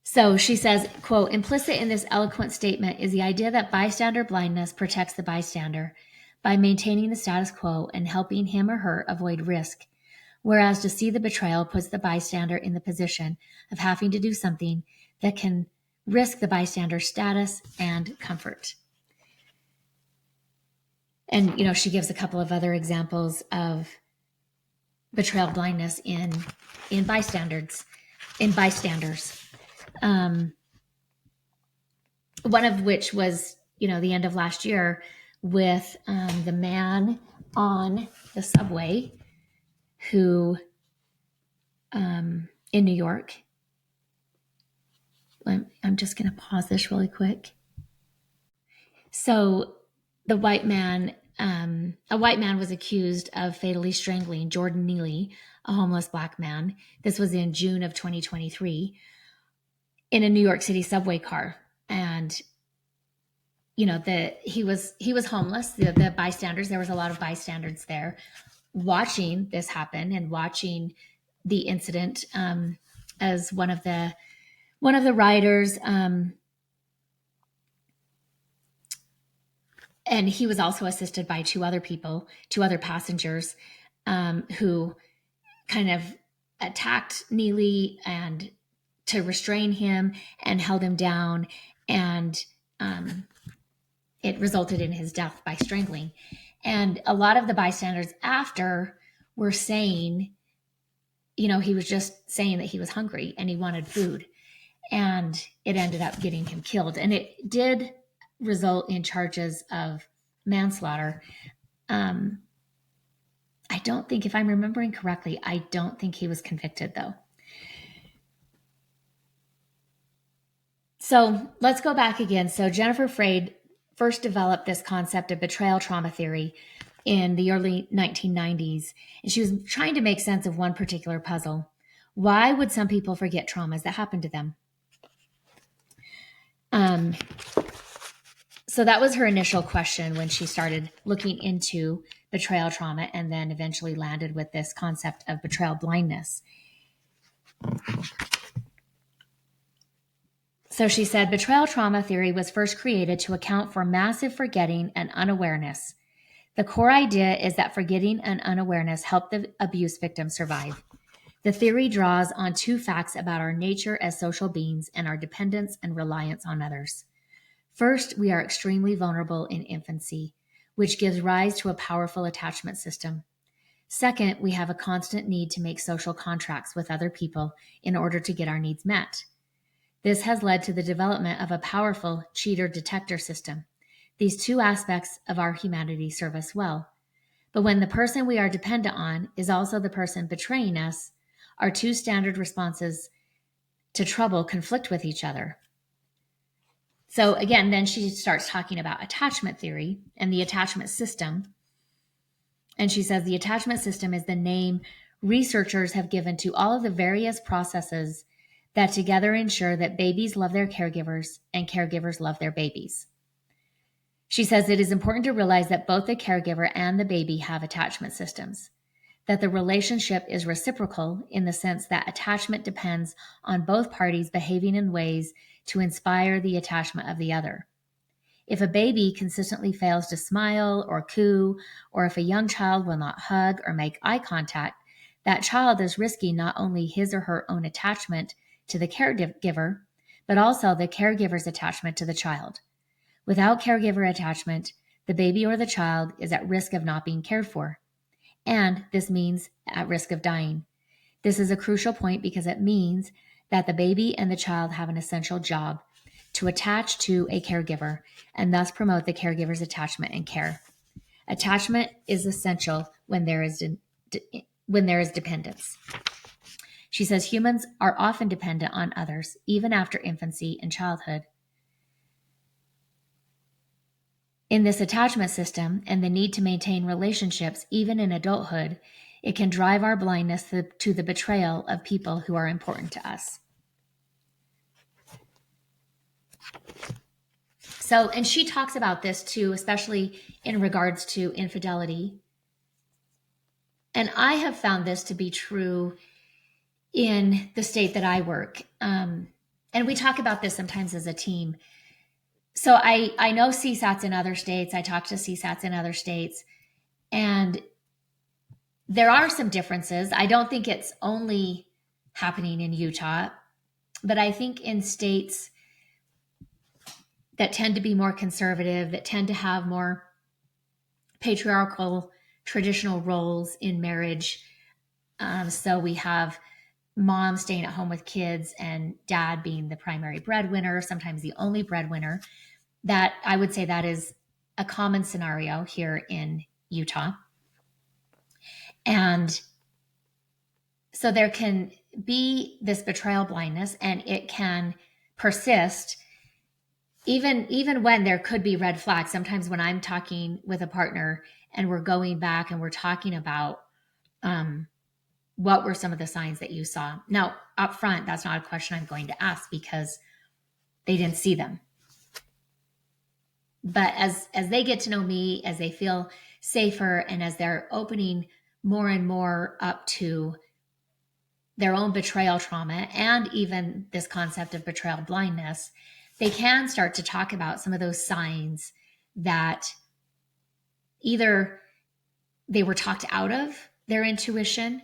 So she says, quote, "Implicit in this eloquent statement is the idea that bystander blindness protects the bystander by maintaining the status quo and helping him or her avoid risk, whereas to see the betrayal puts the bystander in the position of having to do something that can risk the bystander's status and comfort. And, she gives a couple of other examples of betrayal blindness in bystanders. One of which was, the end of last year with the man on the subway who, in New York, I'm just going to pause this really quick. So a white man was accused of fatally strangling Jordan Neely, a homeless Black man. This was in June of 2023 in a New York City subway car. And, he was homeless. The bystanders, there was a lot of bystanders there watching this happen and watching the incident, as one of the riders, and he was also assisted by two other passengers, who kind of attacked Neely and to restrain him and held him down. And it resulted in his death by strangling. And a lot of the bystanders after were saying, he was just saying that he was hungry and he wanted food. And it ended up getting him killed. And it did result in charges of manslaughter. I don't think, if I'm remembering correctly, I don't think he was convicted though. So let's go back again. So Jennifer Freyd first developed this concept of betrayal trauma theory in the early 1990s. And she was trying to make sense of one particular puzzle. Why would some people forget traumas that happened to them? So that was her initial question when she started looking into betrayal trauma, and then eventually landed with this concept of betrayal blindness. So she said, betrayal trauma theory was first created to account for massive forgetting and unawareness. The core idea is that forgetting and unawareness help the abuse victim survive. The theory draws on two facts about our nature as social beings and our dependence and reliance on others. First, we are extremely vulnerable in infancy, which gives rise to a powerful attachment system. Second, we have a constant need to make social contracts with other people in order to get our needs met. This has led to the development of a powerful cheater-detector system. These two aspects of our humanity serve us well. But when the person we are dependent on is also the person betraying us, our two standard responses to trouble conflict with each other. So again, then she starts talking about attachment theory and the attachment system. And she says the attachment system is the name researchers have given to all of the various processes that together ensure that babies love their caregivers and caregivers love their babies. She says it is important to realize that both the caregiver and the baby have attachment systems, that the relationship is reciprocal in the sense that attachment depends on both parties behaving in ways to inspire the attachment of the other. If a baby consistently fails to smile or coo, or if a young child will not hug or make eye contact, that child is risking not only his or her own attachment to the caregiver, but also the caregiver's attachment to the child. Without caregiver attachment, the baby or the child is at risk of not being cared for. And this means at risk of dying. This is a crucial point because it means that the baby and the child have an essential job to attach to a caregiver and thus promote the caregiver's attachment and care. Attachment is essential when there is dependence. She says humans are often dependent on others, even after infancy and childhood. In this attachment system and the need to maintain relationships even in adulthood, it can drive our blindness to the betrayal of people who are important to us. So, and she talks about this too, especially in regards to infidelity. And I have found this to be true in the state that I work. And we talk about this sometimes as a team. So I know CSATs in other states. I talk to CSATs in other states. And There are some differences. I don't think it's only happening in Utah, but I think in states that tend to be more conservative, that tend to have more patriarchal traditional roles in marriage. So we have mom staying at home with kids and dad being the primary breadwinner, sometimes the only breadwinner. That I would say that is a common scenario here in Utah. And so there can be this betrayal blindness, and it can persist even when there could be red flags. Sometimes when I'm talking with a partner and we're going back and we're talking about what were some of the signs that you saw. Now, up front, that's not a question I'm going to ask because they didn't see them. But as they get to know me, as they feel safer, and as they're opening more and more up to their own betrayal trauma and even this concept of betrayal blindness, they can start to talk about some of those signs that either they were talked out of their intuition,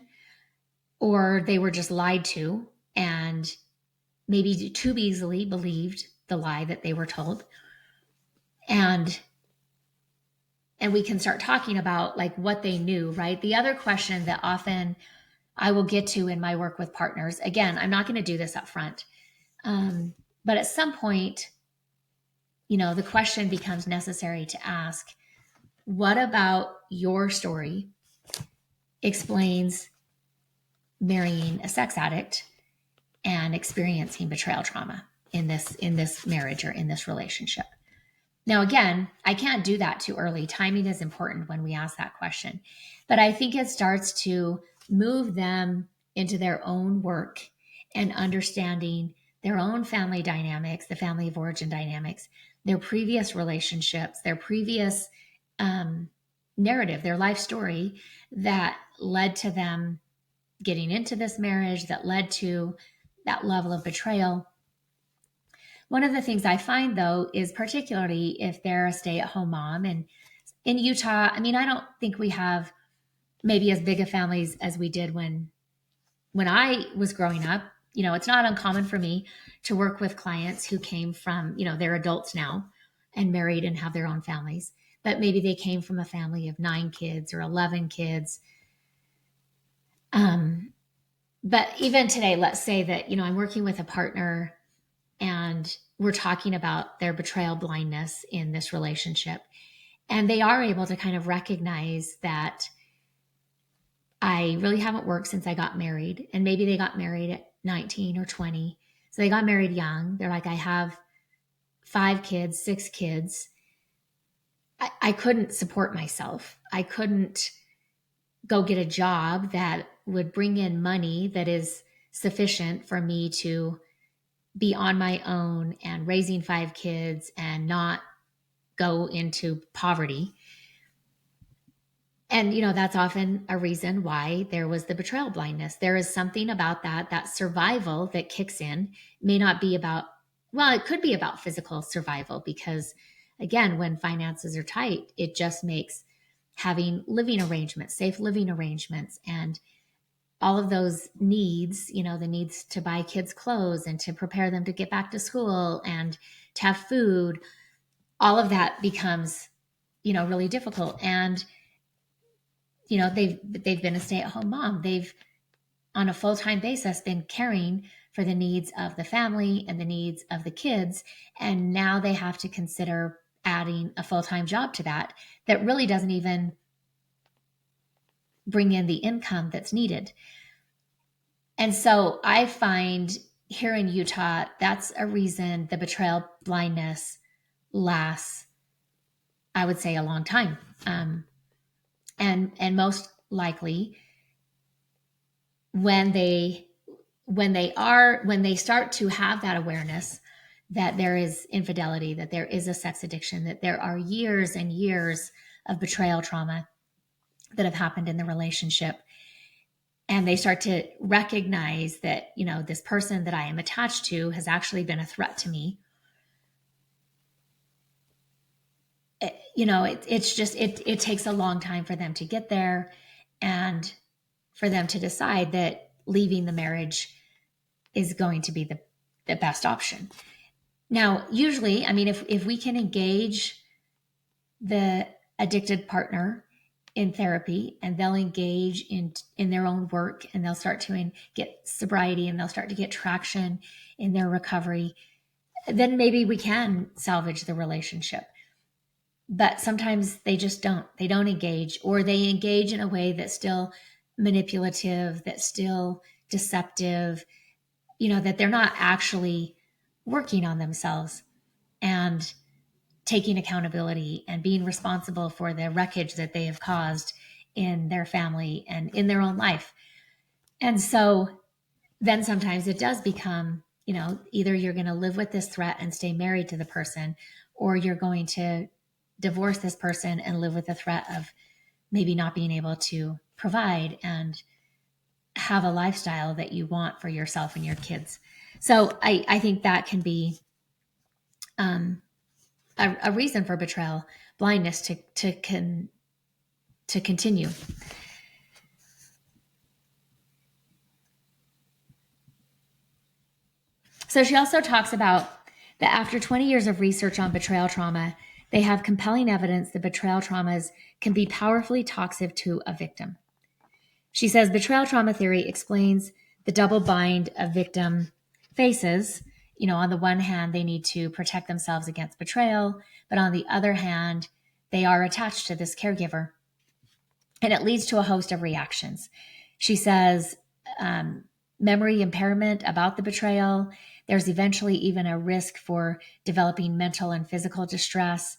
or they were just lied to and maybe too easily believed the lie that they were told. And we can start talking about like what they knew, right? The other question that often I will get to in my work with partners, again, I'm not going to do this up front, but at some point, the question becomes necessary to ask, what about your story explains marrying a sex addict and experiencing betrayal trauma in this marriage or in this relationship? Now, again, I can't do that too early. Timing is important when we ask that question. But I think it starts to move them into their own work and understanding their own family dynamics, the family of origin dynamics, their previous relationships, their previous narrative, their life story that led to them getting into this marriage, that led to that level of betrayal. One of the things I find, though, is particularly if they're a stay-at-home mom, and in Utah, I mean, I don't think we have maybe as big of families as we did when I was growing up. It's not uncommon for me to work with clients who came from, they're adults now and married and have their own families, but maybe they came from a family of 9 kids or 11 kids. But even today, let's say that, I'm working with a partner and we're talking about their betrayal blindness in this relationship. And they are able to kind of recognize that I really haven't worked since I got married. And maybe they got married at 19 or 20. So they got married young. They're like, I have 5 kids, 6 kids. I couldn't support myself. I couldn't go get a job that would bring in money that is sufficient for me to be on my own and raising 5 kids and not go into poverty. And, that's often a reason why there was the betrayal blindness. There is something about that survival that kicks in. It may not be about, well, it could be about physical survival because, again, when finances are tight, it just makes having living arrangements, safe living arrangements, and all of those needs, the needs to buy kids clothes and to prepare them to get back to school and to have food, all of that becomes, really difficult. And, they've been a stay-at-home mom. They've, on a full-time basis, been caring for the needs of the family and the needs of the kids. And now they have to consider adding a full-time job to that really doesn't even bring in the income that's needed. And so I find here in Utah, that's a reason the betrayal blindness lasts, I would say, a long time. And most likely when they start to have that awareness that there is infidelity, that there is a sex addiction, that there are years and years of betrayal trauma that have happened in the relationship, and they start to recognize that, this person that I am attached to has actually been a threat to me. It takes a long time for them to get there. and for them to decide that leaving the marriage is going to be the best option. Now, usually, I mean, if we can engage the addicted partner in therapy, and they'll engage in their own work, and they'll start to get sobriety, and they'll start to get traction in their recovery, then maybe we can salvage the relationship. But sometimes they just don't. They don't engage, or they engage in a way that's still manipulative, that's still deceptive, that they're not actually working on themselves and taking accountability and being responsible for the wreckage that they have caused in their family and in their own life. And so then sometimes it does become, either you're going to live with this threat and stay married to the person, or you're going to divorce this person and live with the threat of maybe not being able to provide and have a lifestyle that you want for yourself and your kids. So I think that can be a reason for betrayal blindness to continue. So she also talks about that after 20 years of research on betrayal trauma, they have compelling evidence that betrayal traumas can be powerfully toxic to a victim. She says betrayal trauma theory explains the double bind a victim faces. On the one hand, they need to protect themselves against betrayal, but on the other hand, they are attached to this caregiver. And it leads to a host of reactions. She says memory impairment about the betrayal. There's eventually even a risk for developing mental and physical distress.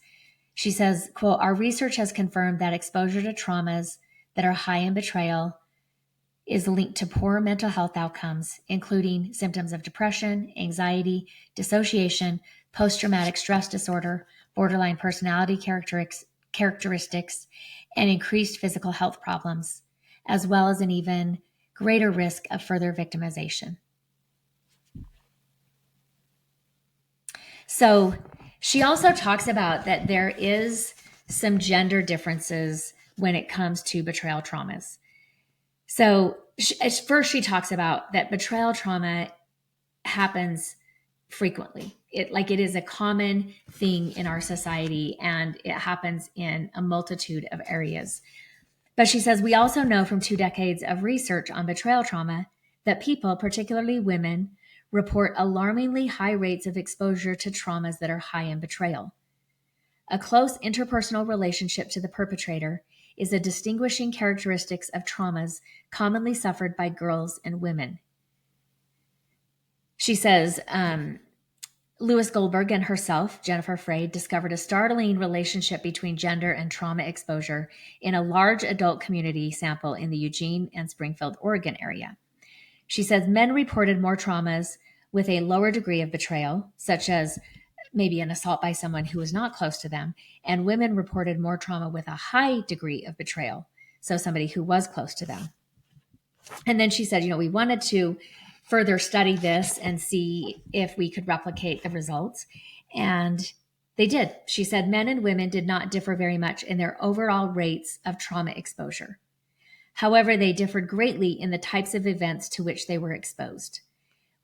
She says, quote, "Our research has confirmed that exposure to traumas that are high in betrayal is linked to poor mental health outcomes, including symptoms of depression, anxiety, dissociation, post-traumatic stress disorder, borderline personality characteristics, and increased physical health problems, as well as an even greater risk of further victimization." So she also talks about that there is some gender differences when it comes to betrayal traumas. So first she talks about that betrayal trauma happens frequently. It is a common thing in our society, and it happens in a multitude of areas. But she says, we also know from 2 decades of research on betrayal trauma that people, particularly women, report alarmingly high rates of exposure to traumas that are high in betrayal. A close interpersonal relationship to the perpetrator is a distinguishing characteristic of traumas commonly suffered by girls and women. She says, Lewis Goldberg and herself, Jennifer Freyd, discovered a startling relationship between gender and trauma exposure in a large adult community sample in the Eugene and Springfield, Oregon area. She says men reported more traumas with a lower degree of betrayal, such as maybe an assault by someone who was not close to them, and women reported more trauma with a high degree of betrayal, so somebody who was close to them. And then she said, we wanted to further study this and see if we could replicate the results. And they did. She said men and women did not differ very much in their overall rates of trauma exposure. However, they differed greatly in the types of events to which they were exposed.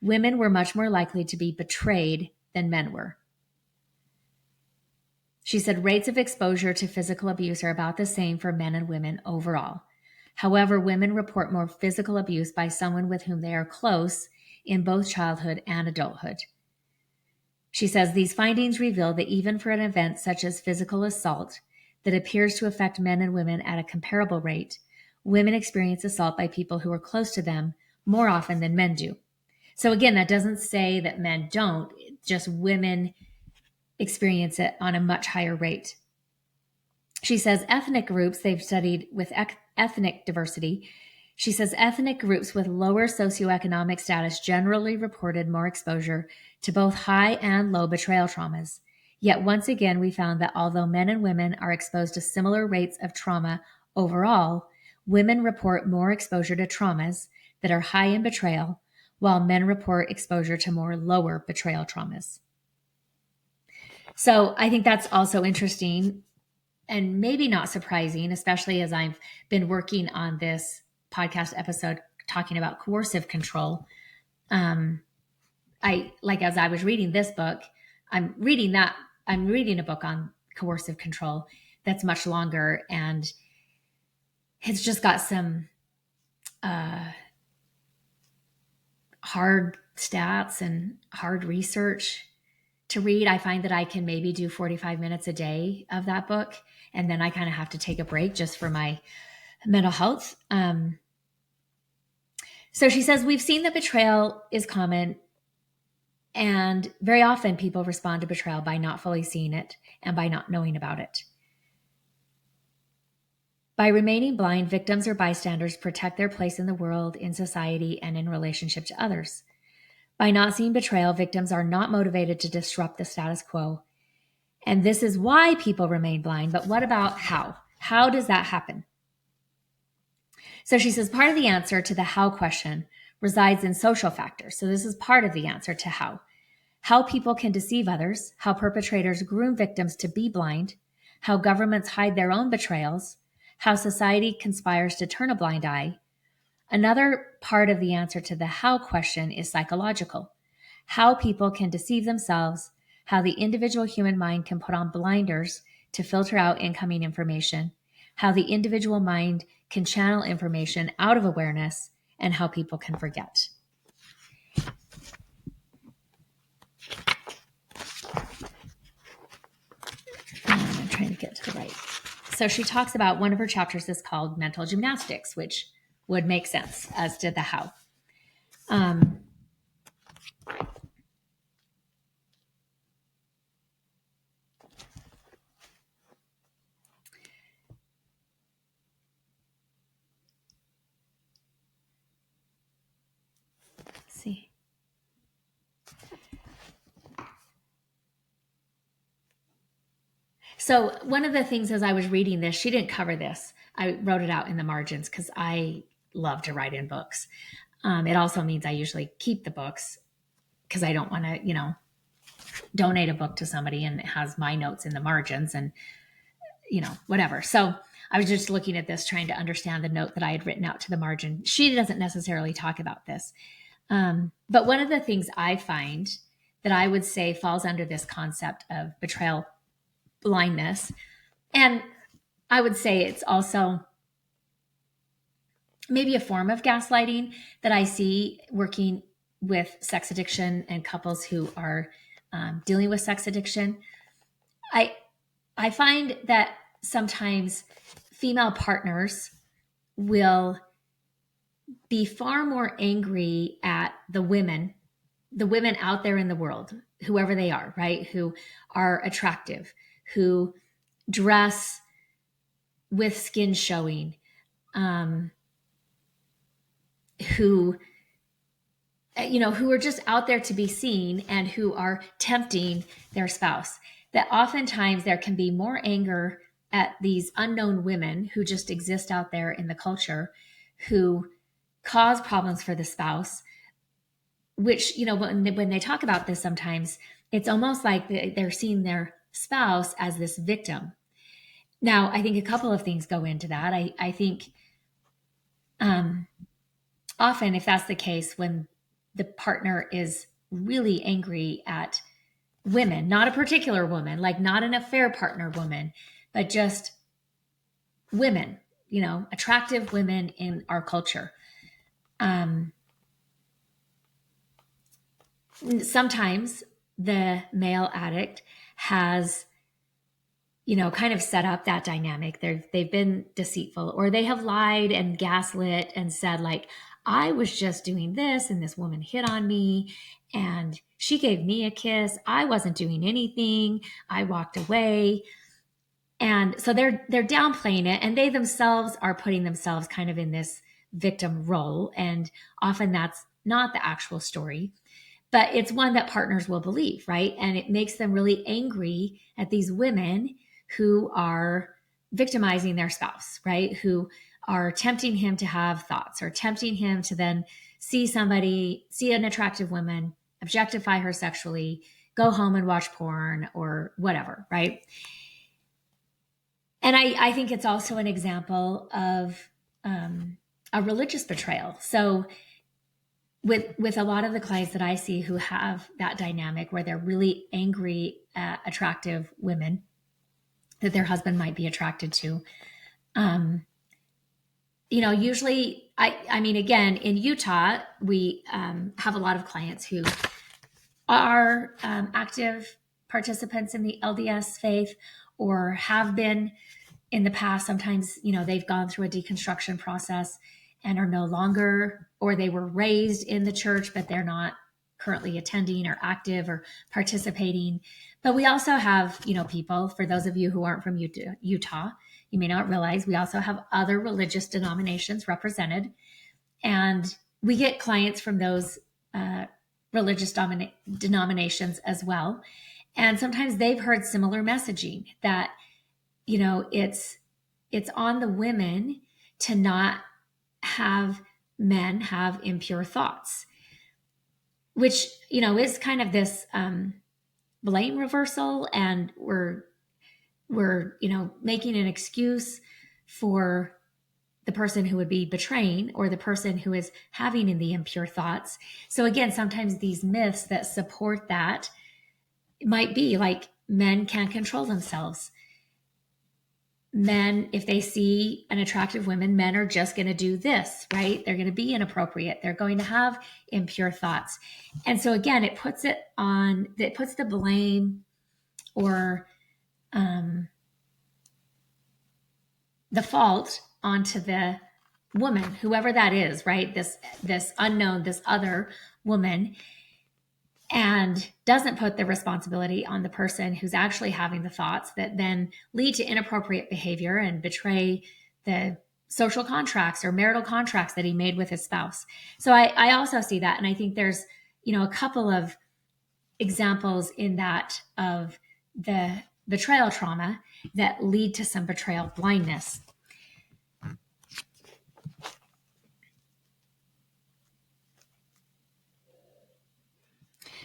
Women were much more likely to be betrayed than men were. She said rates of exposure to physical abuse are about the same for men and women overall. However, women report more physical abuse by someone with whom they are close in both childhood and adulthood. She says these findings reveal that even for an event such as physical assault that appears to affect men and women at a comparable rate, women experience assault by people who are close to them more often than men do. So again, that doesn't say that men don't, just women experience it on a much higher rate. She says ethnic groups, they've studied with ethnic diversity. She says ethnic groups with lower socioeconomic status generally reported more exposure to both high and low betrayal traumas. Yet once again, we found that although men and women are exposed to similar rates of trauma overall, women report more exposure to traumas that are high in betrayal, while men report exposure to more lower betrayal traumas. So I think that's also interesting and maybe not surprising, especially as I've been working on this podcast episode talking about coercive control. As I was reading this book, I'm reading a book on coercive control that's much longer, and it's just got some hard stats and hard research to read. I find that I can maybe do 45 minutes a day of that book, and then I kind of have to take a break just for my mental health. So she says, we've seen that betrayal is common, and very often people respond to betrayal by not fully seeing it and by not knowing about it. By remaining blind, victims or bystanders protect their place in the world, in society, and in relationship to others. By not seeing betrayal, victims are not motivated to disrupt the status quo. And this is why people remain blind. But what about how? How does that happen? So she says part of the answer to the how question resides in social factors. So this is part of the answer to how. How people can deceive others, how perpetrators groom victims to be blind, how governments hide their own betrayals, how society conspires to turn a blind eye. Another part of the answer to the how question is psychological. How people can deceive themselves, how the individual human mind can put on blinders to filter out incoming information, how the individual mind can channel information out of awareness, and how people can forget. I'm trying to get to the right. So she talks about, one of her chapters is called Mental Gymnastics, which would make sense, as did the how. Let's see. So one of the things as I was reading this, she didn't cover this. I wrote it out in the margins because I love to write in books. It also means I usually keep the books because I don't want to, donate a book to somebody and it has my notes in the margins and, whatever. So I was just looking at this, trying to understand the note that I had written out to the margin. She doesn't necessarily talk about this. But one of the things I find that I would say falls under this concept of betrayal blindness, and I would say it's also maybe a form of gaslighting that I see working with sex addiction and couples who are dealing with sex addiction. I find that sometimes female partners will be far more angry at the women out there in the world, whoever they are, right? Who are attractive, who dress with skin showing, who are just out there to be seen and who are tempting their spouse. That oftentimes there can be more anger at these unknown women who just exist out there in the culture, who cause problems for the spouse, which, when they talk about this, sometimes it's almost like they're seeing their spouse as this victim. Now, I think a couple of things go into that. I think often, if that's the case, when the partner is really angry at women, not a particular woman, like not an affair partner woman, but just women, attractive women in our culture. Sometimes the male addict has, kind of set up that dynamic. They've been deceitful, or they have lied and gaslit and said, like, I was just doing this and this woman hit on me and she gave me a kiss. I wasn't doing anything. I walked away. And so they're downplaying it, and they themselves are putting themselves kind of in this victim role. And often that's not the actual story, but it's one that partners will believe, right? And it makes them really angry at these women who are victimizing their spouse, right? Who are tempting him to have thoughts, or tempting him to then see an attractive woman, objectify her sexually, go home and watch porn or whatever, right? And I think it's also an example of a religious betrayal. So with a lot of the clients that I see who have that dynamic where they're really angry at attractive women that their husband might be attracted to, usually I mean, again, in Utah, we have a lot of clients who are active participants in the LDS faith or have been in the past. Sometimes, they've gone through a deconstruction process and are no longer, or they were raised in the church, but they're not currently attending or active or participating. But we also have, people, for those of you who aren't from Utah, you may not realize we also have other religious denominations represented. And we get clients from those religious denominations as well. And sometimes they've heard similar messaging that, it's on the women to not have men have impure thoughts, which, is kind of this blame reversal. And we're making an excuse for the person who would be betraying or the person who is having in the impure thoughts. So again, sometimes these myths that support that might be like men can't control themselves. Men, if they see an attractive woman, men are just going to do this, right? They're going to be inappropriate. They're going to have impure thoughts. And so again, it puts the blame or the fault onto the woman, whoever that is, right? This unknown, this other woman, and doesn't put the responsibility on the person who's actually having the thoughts that then lead to inappropriate behavior and betray the social contracts or marital contracts that he made with his spouse. So I also see that. And I think there's, a couple of examples in that of the betrayal trauma that lead to some betrayal blindness.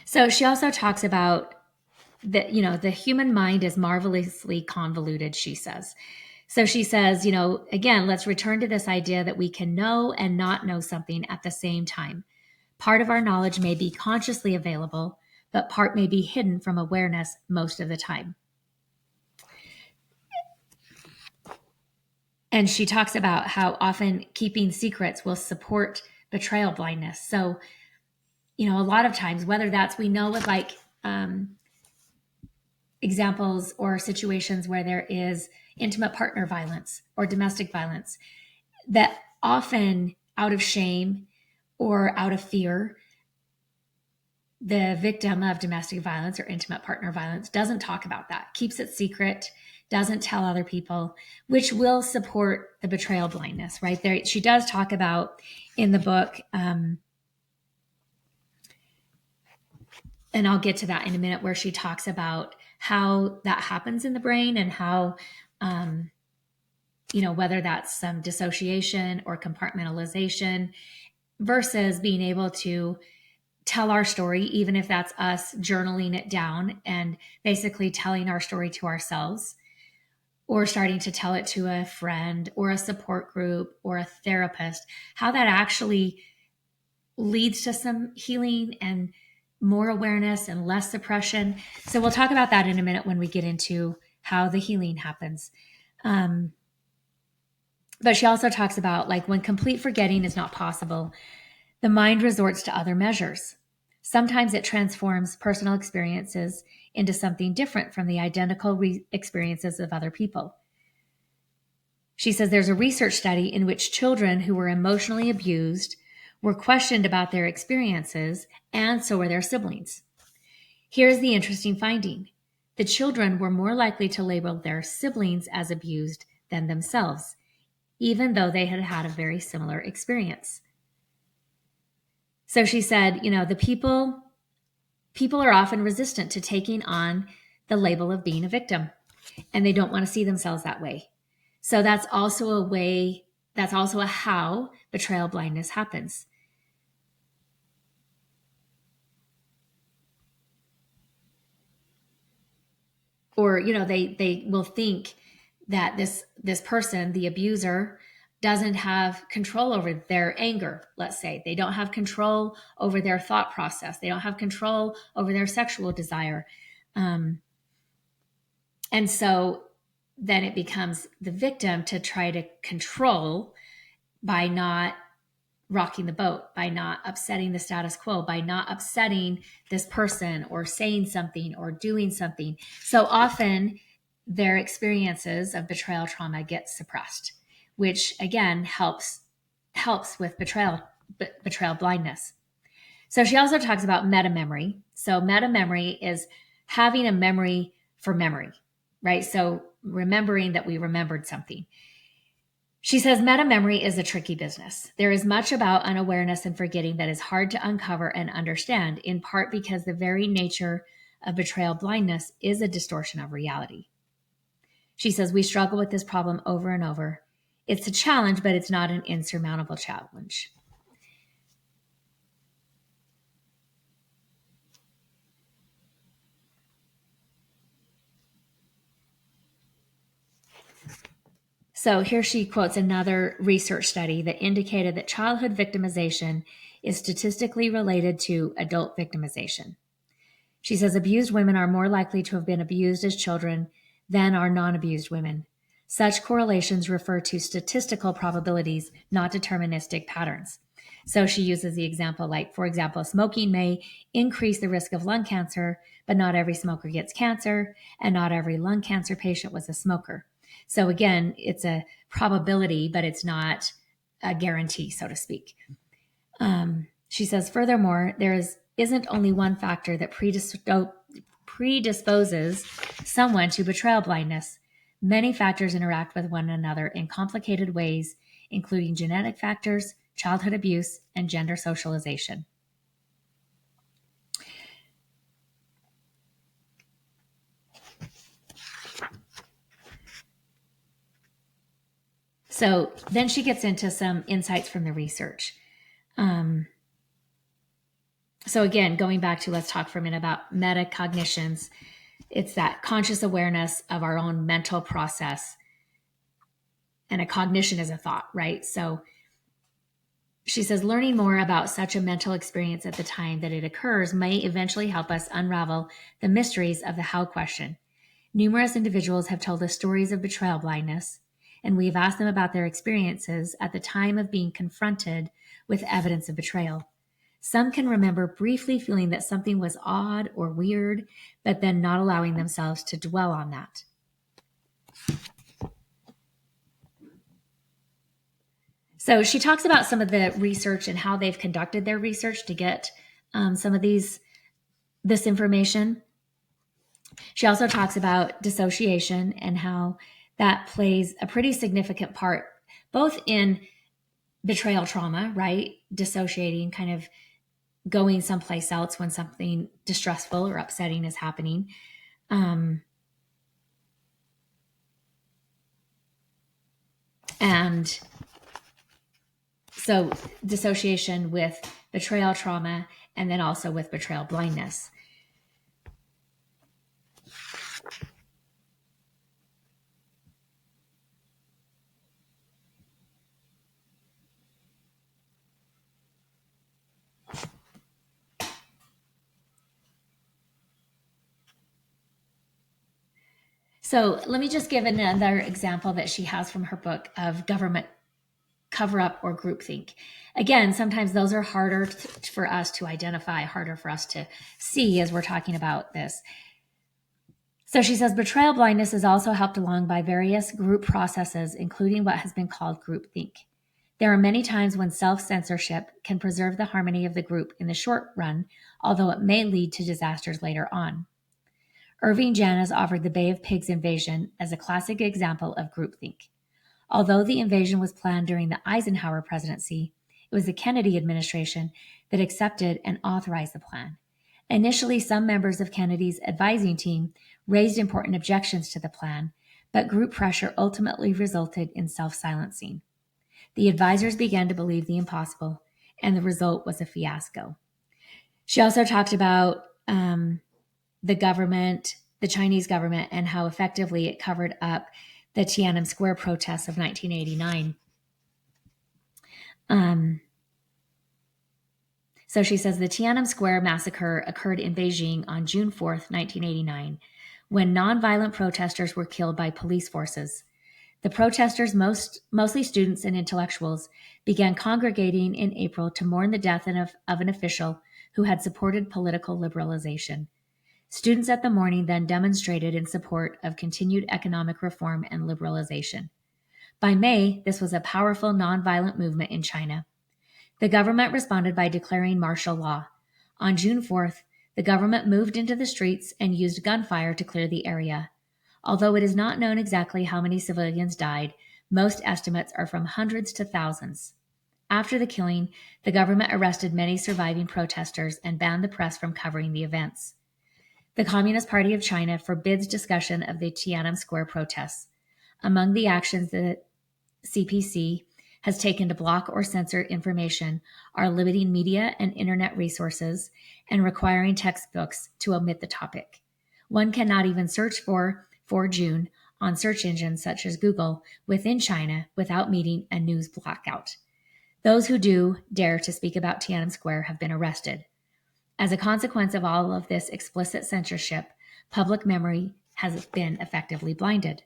So she also talks about that, the human mind is marvelously convoluted, she says. So she says, again, let's return to this idea that we can know and not know something at the same time. Part of our knowledge may be consciously available, but part may be hidden from awareness most of the time. And she talks about how often keeping secrets will support betrayal blindness. So, a lot of times, whether that's, we know with like examples or situations where there is intimate partner violence or domestic violence, that often out of shame or out of fear, the victim of domestic violence or intimate partner violence doesn't talk about that, keeps it secret, doesn't tell other people, which will support the betrayal blindness, right? There, she does talk about in the book, and I'll get to that in a minute, where she talks about how that happens in the brain and how, whether that's some dissociation or compartmentalization versus being able to tell our story, even if that's us journaling it down and basically telling our story to ourselves, or starting to tell it to a friend or a support group or a therapist, how that actually leads to some healing and more awareness and less suppression. So we'll talk about that in a minute when we get into how the healing happens. But she also talks about, like, when complete forgetting is not possible, the mind resorts to other measures. Sometimes it transforms personal experiences into something different from the identical experiences of other people. She says there's a research study in which children who were emotionally abused were questioned about their experiences, and so were their siblings. Here's the interesting finding. The children were more likely to label their siblings as abused than themselves, even though they had had a very similar experience. So she said, the people are often resistant to taking on the label of being a victim, and they don't want to see themselves that way. So that's also a how betrayal blindness happens. Or, they will think that this person, the abuser, doesn't have control over their anger. Let's say they don't have control over their thought process. They don't have control over their sexual desire. And so then it becomes the victim to try to control by not rocking the boat, by not upsetting the status quo, by not upsetting this person or saying something or doing something. So often their experiences of betrayal trauma get suppressed, which again helps with betrayal blindness. So she also talks about meta memory. So meta memory is having a memory for memory, right? So remembering that we remembered something. She says meta memory is a tricky business. There is much about unawareness and forgetting that is hard to uncover and understand, in part because the very nature of betrayal blindness is a distortion of reality. She says we struggle with this problem over and over. It's a challenge, but it's not an insurmountable challenge. So here she quotes another research study that indicated that childhood victimization is statistically related to adult victimization. She says abused women are more likely to have been abused as children than are non-abused women. Such correlations refer to statistical probabilities, not deterministic patterns. So she uses the example like, for example, smoking may increase the risk of lung cancer, but not every smoker gets cancer, and not every lung cancer patient was a smoker. So again, it's a probability, but it's not a guarantee, so to speak. She says, furthermore, there isn't only one factor that predisposes someone to betrayal blindness. Many factors interact with one another in complicated ways, including genetic factors, childhood abuse, and gender socialization. So then she gets into some insights from the research. So again, going back to, let's talk for a minute about metacognitions. It's that conscious awareness of our own mental process. And a cognition is a thought, right? So she says learning more about such a mental experience at the time that it occurs may eventually help us unravel the mysteries of the how question. Numerous individuals have told us stories of betrayal blindness, and we've asked them about their experiences at the time of being confronted with evidence of betrayal. Some can remember briefly feeling that something was odd or weird, but then not allowing themselves to dwell on that. So she talks about some of the research and how they've conducted their research to get some of this information. She also talks about dissociation and how that plays a pretty significant part, both in betrayal trauma, right? Dissociating, kind of going someplace else when something distressful or upsetting is happening. And so dissociation with betrayal trauma, and then also with betrayal blindness. So let me just give another example that she has from her book of government cover up or groupthink. Again, sometimes those are harder for us to identify, harder for us to see as we're talking about this. So she says betrayal blindness is also helped along by various group processes, including what has been called groupthink. There are many times when self-censorship can preserve the harmony of the group in the short run, although it may lead to disasters later on. Irving Janis offered the Bay of Pigs invasion as a classic example of groupthink. Although the invasion was planned during the Eisenhower presidency, it was the Kennedy administration that accepted and authorized the plan. Initially, some members of Kennedy's advising team raised important objections to the plan, but group pressure ultimately resulted in self-silencing. The advisors began to believe the impossible, and the result was a fiasco. She also talked about the government, the Chinese government, and how effectively it covered up the Tiananmen Square protests of 1989. So she says the Tiananmen Square massacre occurred in Beijing on June 4th, 1989, when nonviolent protesters were killed by police forces. The protesters, mostly students and intellectuals, began congregating in April to mourn the death of an official who had supported political liberalization. Students at the mourning then demonstrated in support of continued economic reform and liberalization. By May, this was a powerful nonviolent movement in China. The government responded by declaring martial law. On June 4th, the government moved into the streets and used gunfire to clear the area. Although it is not known exactly how many civilians died, most estimates are from hundreds to thousands. After the killing, the government arrested many surviving protesters and banned the press from covering the events. The Communist Party of China forbids discussion of the Tiananmen Square protests. Among the actions the CPC has taken to block or censor information are limiting media and internet resources and requiring textbooks to omit the topic. One cannot even search for June on search engines such as Google within China without meeting a news blackout. Those who do dare to speak about Tiananmen Square have been arrested. As a consequence of all of this explicit censorship, public memory has been effectively blinded.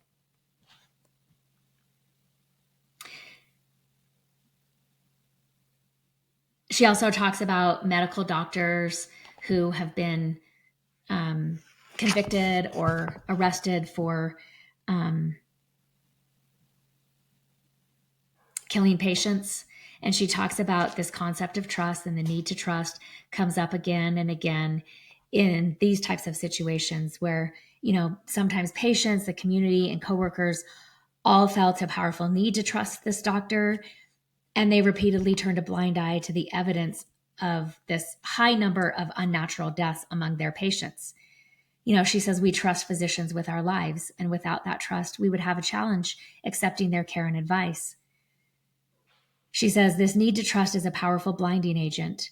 She also talks about medical doctors who have been convicted or arrested for killing patients. And she talks about this concept of trust, and the need to trust comes up again and again in these types of situations where, sometimes patients, the community, and coworkers all felt a powerful need to trust this doctor, and they repeatedly turned a blind eye to the evidence of this high number of unnatural deaths among their patients. She says we trust physicians with our lives, and without that trust, we would have a challenge accepting their care and advice. She says this need to trust is a powerful blinding agent.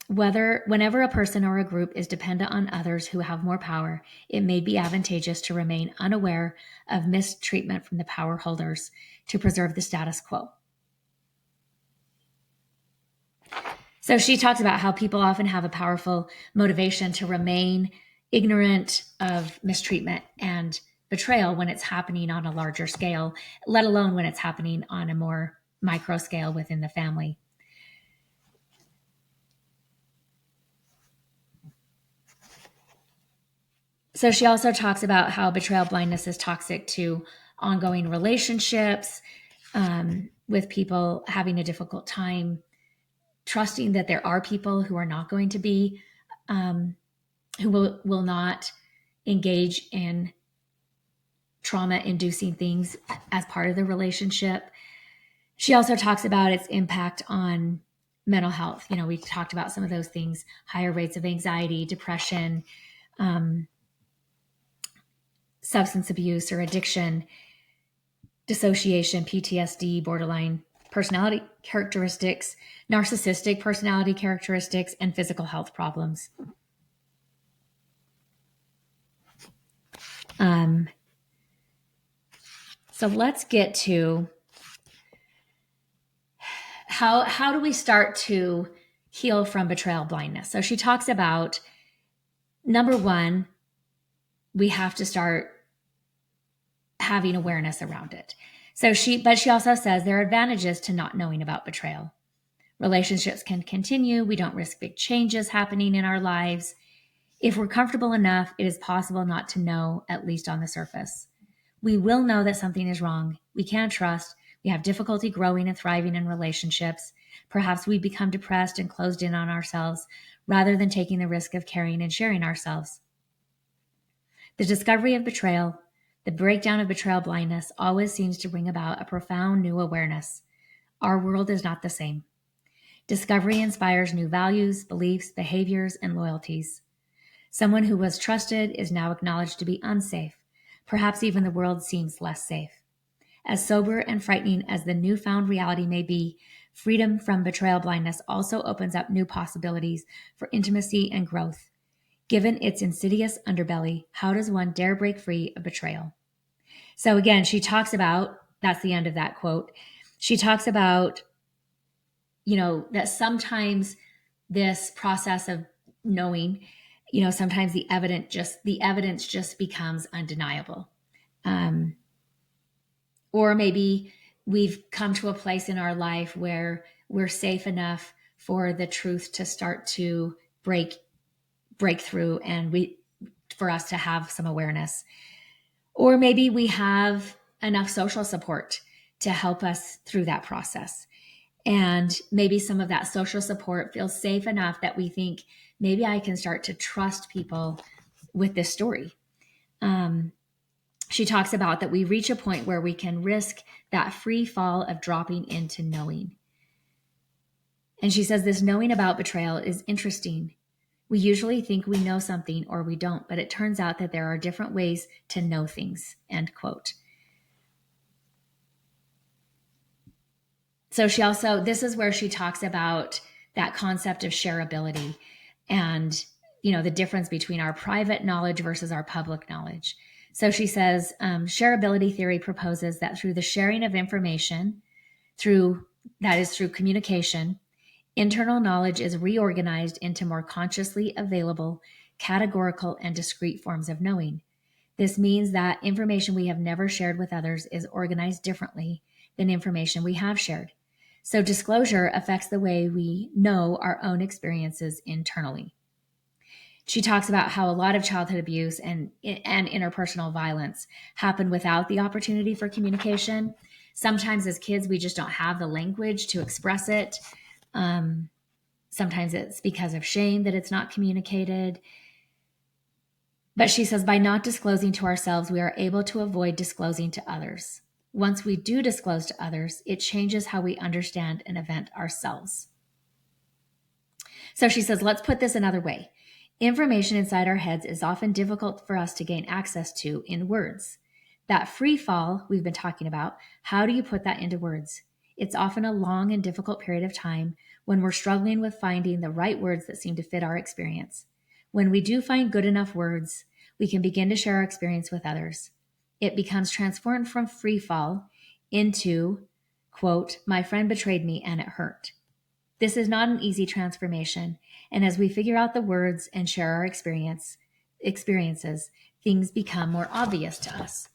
Whenever a person or a group is dependent on others who have more power, it may be advantageous to remain unaware of mistreatment from the power holders to preserve the status quo. So she talks about how people often have a powerful motivation to remain ignorant of mistreatment and betrayal when it's happening on a larger scale, let alone when it's happening on a more micro scale within the family. So she also talks about how betrayal blindness is toxic to ongoing relationships, with people having a difficult time trusting that there are people who are not going to be, who will not engage in trauma-inducing things as part of the relationship. She also talks about its impact on mental health. We talked about some of those things: higher rates of anxiety, depression, substance abuse or addiction, dissociation, PTSD, borderline personality characteristics, narcissistic personality characteristics, and physical health problems. So let's get to how do we start to heal from betrayal blindness. So she talks about, number one, we have to start having awareness around it. But she also says there are advantages to not knowing about betrayal. Relationships can continue. We don't risk big changes happening in our lives. If we're comfortable enough, it is possible not to know, at least on the surface. We will know that something is wrong. We can't trust. We have difficulty growing and thriving in relationships. Perhaps we become depressed and closed in on ourselves rather than taking the risk of caring and sharing ourselves. The discovery of betrayal, the breakdown of betrayal blindness, always seems to bring about a profound new awareness. Our world is not the same. Discovery inspires new values, beliefs, behaviors, and loyalties. Someone who was trusted is now acknowledged to be unsafe. Perhaps even the world seems less safe. As sober and frightening as the newfound reality may be, freedom from betrayal blindness also opens up new possibilities for intimacy and growth. Given its insidious underbelly, how does one dare break free of betrayal? So again, she talks about, that's the end of that quote. She talks about, that sometimes this process of knowing, sometimes the evidence just becomes undeniable. Um, or maybe we've come to a place in our life where we're safe enough for the truth to start to break through, and for us to have some awareness. Or maybe we have enough social support to help us through that process. And maybe some of that social support feels safe enough that we think, maybe I can start to trust people with this story. She talks about that we reach a point where we can risk that free fall of dropping into knowing. And she says this knowing about betrayal is interesting. We usually think we know something or we don't, but it turns out that there are different ways to know things, end quote. So this is where she talks about that concept of shareability and, the difference between our private knowledge versus our public knowledge. So she says, shareability theory proposes that through the sharing of information, through communication, internal knowledge is reorganized into more consciously available, categorical, and discrete forms of knowing. This means that information we have never shared with others is organized differently than information we have shared. So disclosure affects the way we know our own experiences internally. She talks about how a lot of childhood abuse and interpersonal violence happen without the opportunity for communication. Sometimes as kids, we just don't have the language to express it. Sometimes it's because of shame that it's not communicated. But she says, by not disclosing to ourselves, we are able to avoid disclosing to others. Once we do disclose to others, it changes how we understand an event ourselves. So she says, let's put this another way. Information inside our heads is often difficult for us to gain access to in words. That free fall we've been talking about, how do you put that into words? It's often a long and difficult period of time when we're struggling with finding the right words that seem to fit our experience. When we do find good enough words, we can begin to share our experience with others. It becomes transformed from free fall into, quote, my friend betrayed me and it hurt. This is not an easy transformation, and as we figure out the words and share our experiences, things become more obvious to us.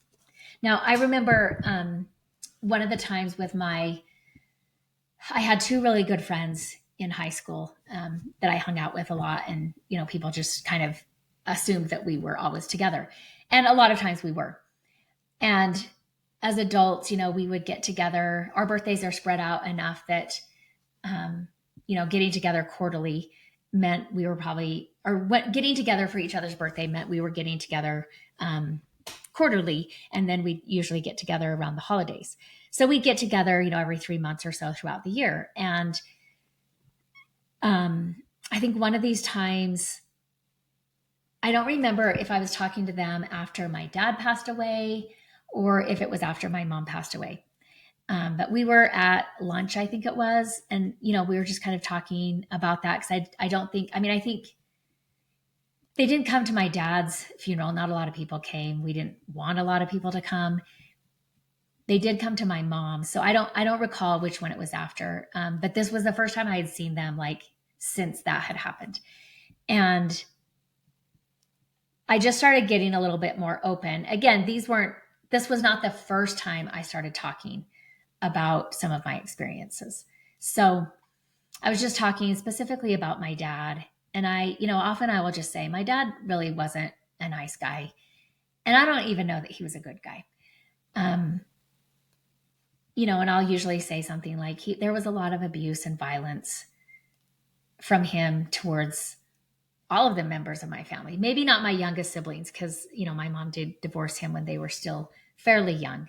Now, I remember one of the times I had two really good friends in high school that I hung out with a lot, and people just kind of assumed that we were always together, and a lot of times we were. And as adults, we would get together. Our birthdays are spread out enough that getting together quarterly meant we were getting together for each other's birthday meant we were getting together quarterly, and then we usually get together around the holidays. So we'd get together, every 3 months or so throughout the year. And I think one of these times, I don't remember if I was talking to them after my dad passed away or if it was after my mom passed away. But we were at lunch, I think it was. And, we were just kind of talking about that because I think they didn't come to my dad's funeral. Not a lot of people came. We didn't want a lot of people to come. They did come to my mom. So I don't recall which one it was after. But this was the first time I had seen them since that had happened. And I just started getting a little bit more open. Again, this was not the first time I started talking about some of my experiences. So I was just talking specifically about my dad. And often I will just say, my dad really wasn't a nice guy. And I don't even know that he was a good guy. And I'll usually say something like, there was a lot of abuse and violence from him towards all of the members of my family. Maybe not my youngest siblings, because, my mom did divorce him when they were still fairly young.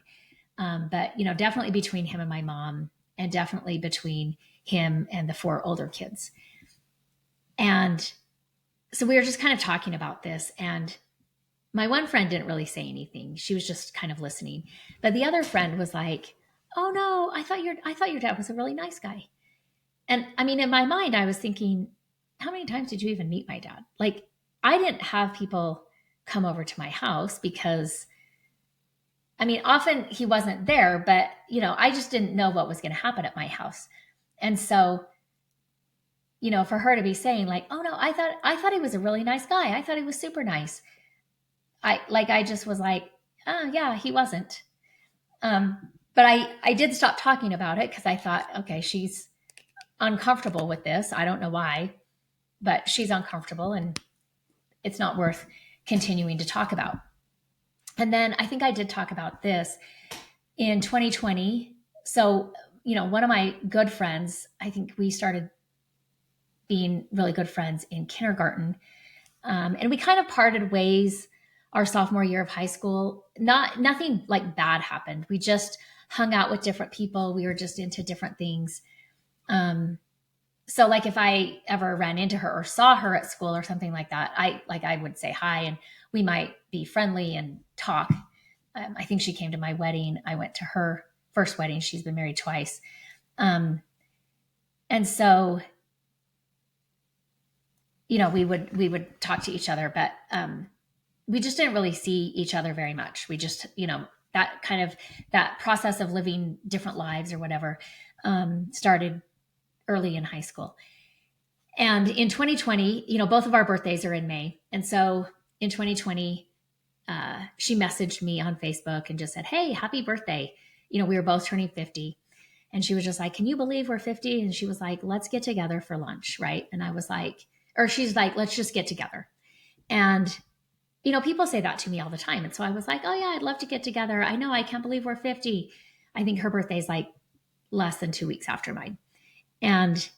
But, definitely between him and my mom, and definitely between him and the 4 older kids. And so we were just kind of talking about this, and my one friend didn't really say anything. She was just kind of listening. But the other friend was like, oh no, I thought your dad was a really nice guy. And in my mind, I was thinking, how many times did you even meet my dad? I didn't have people come over to my house because I mean, often he wasn't there, but I just didn't know what was going to happen at my house. And so, for her to be saying like, "Oh no, I thought he was a really nice guy. I thought he was super nice." I just was like, "Oh yeah, he wasn't." But I did stop talking about it because I thought, okay, she's uncomfortable with this. I don't know why, but she's uncomfortable and it's not worth continuing to talk about. And then I think I did talk about this in 2020. So, one of my good friends, I think we started being really good friends in kindergarten. And we kind of parted ways our sophomore year of high school. Nothing like bad happened. We just hung out with different people. We were just into different things. So like if I ever ran into her or saw her at school or something like that, I would say hi and we might be friendly and talk. I think she came to my wedding. I went to her first wedding. She's been married twice. And so, we would talk to each other, but we just didn't really see each other very much. We just, that process of living different lives or whatever started early in high school. And in 2020, both of our birthdays are in May. And so in 2020, she messaged me on Facebook and just said, "Hey, happy birthday." We were both turning 50. And she was just like, "Can you believe we're 50?" And she was like, "Let's get together for lunch." Right. And I was like, or she's like, "Let's just get together." And, people say that to me all the time. And so I was like, "Oh yeah, I'd love to get together. I know. I can't believe we're 50. I think her birthday is like less than 2 weeks after mine. And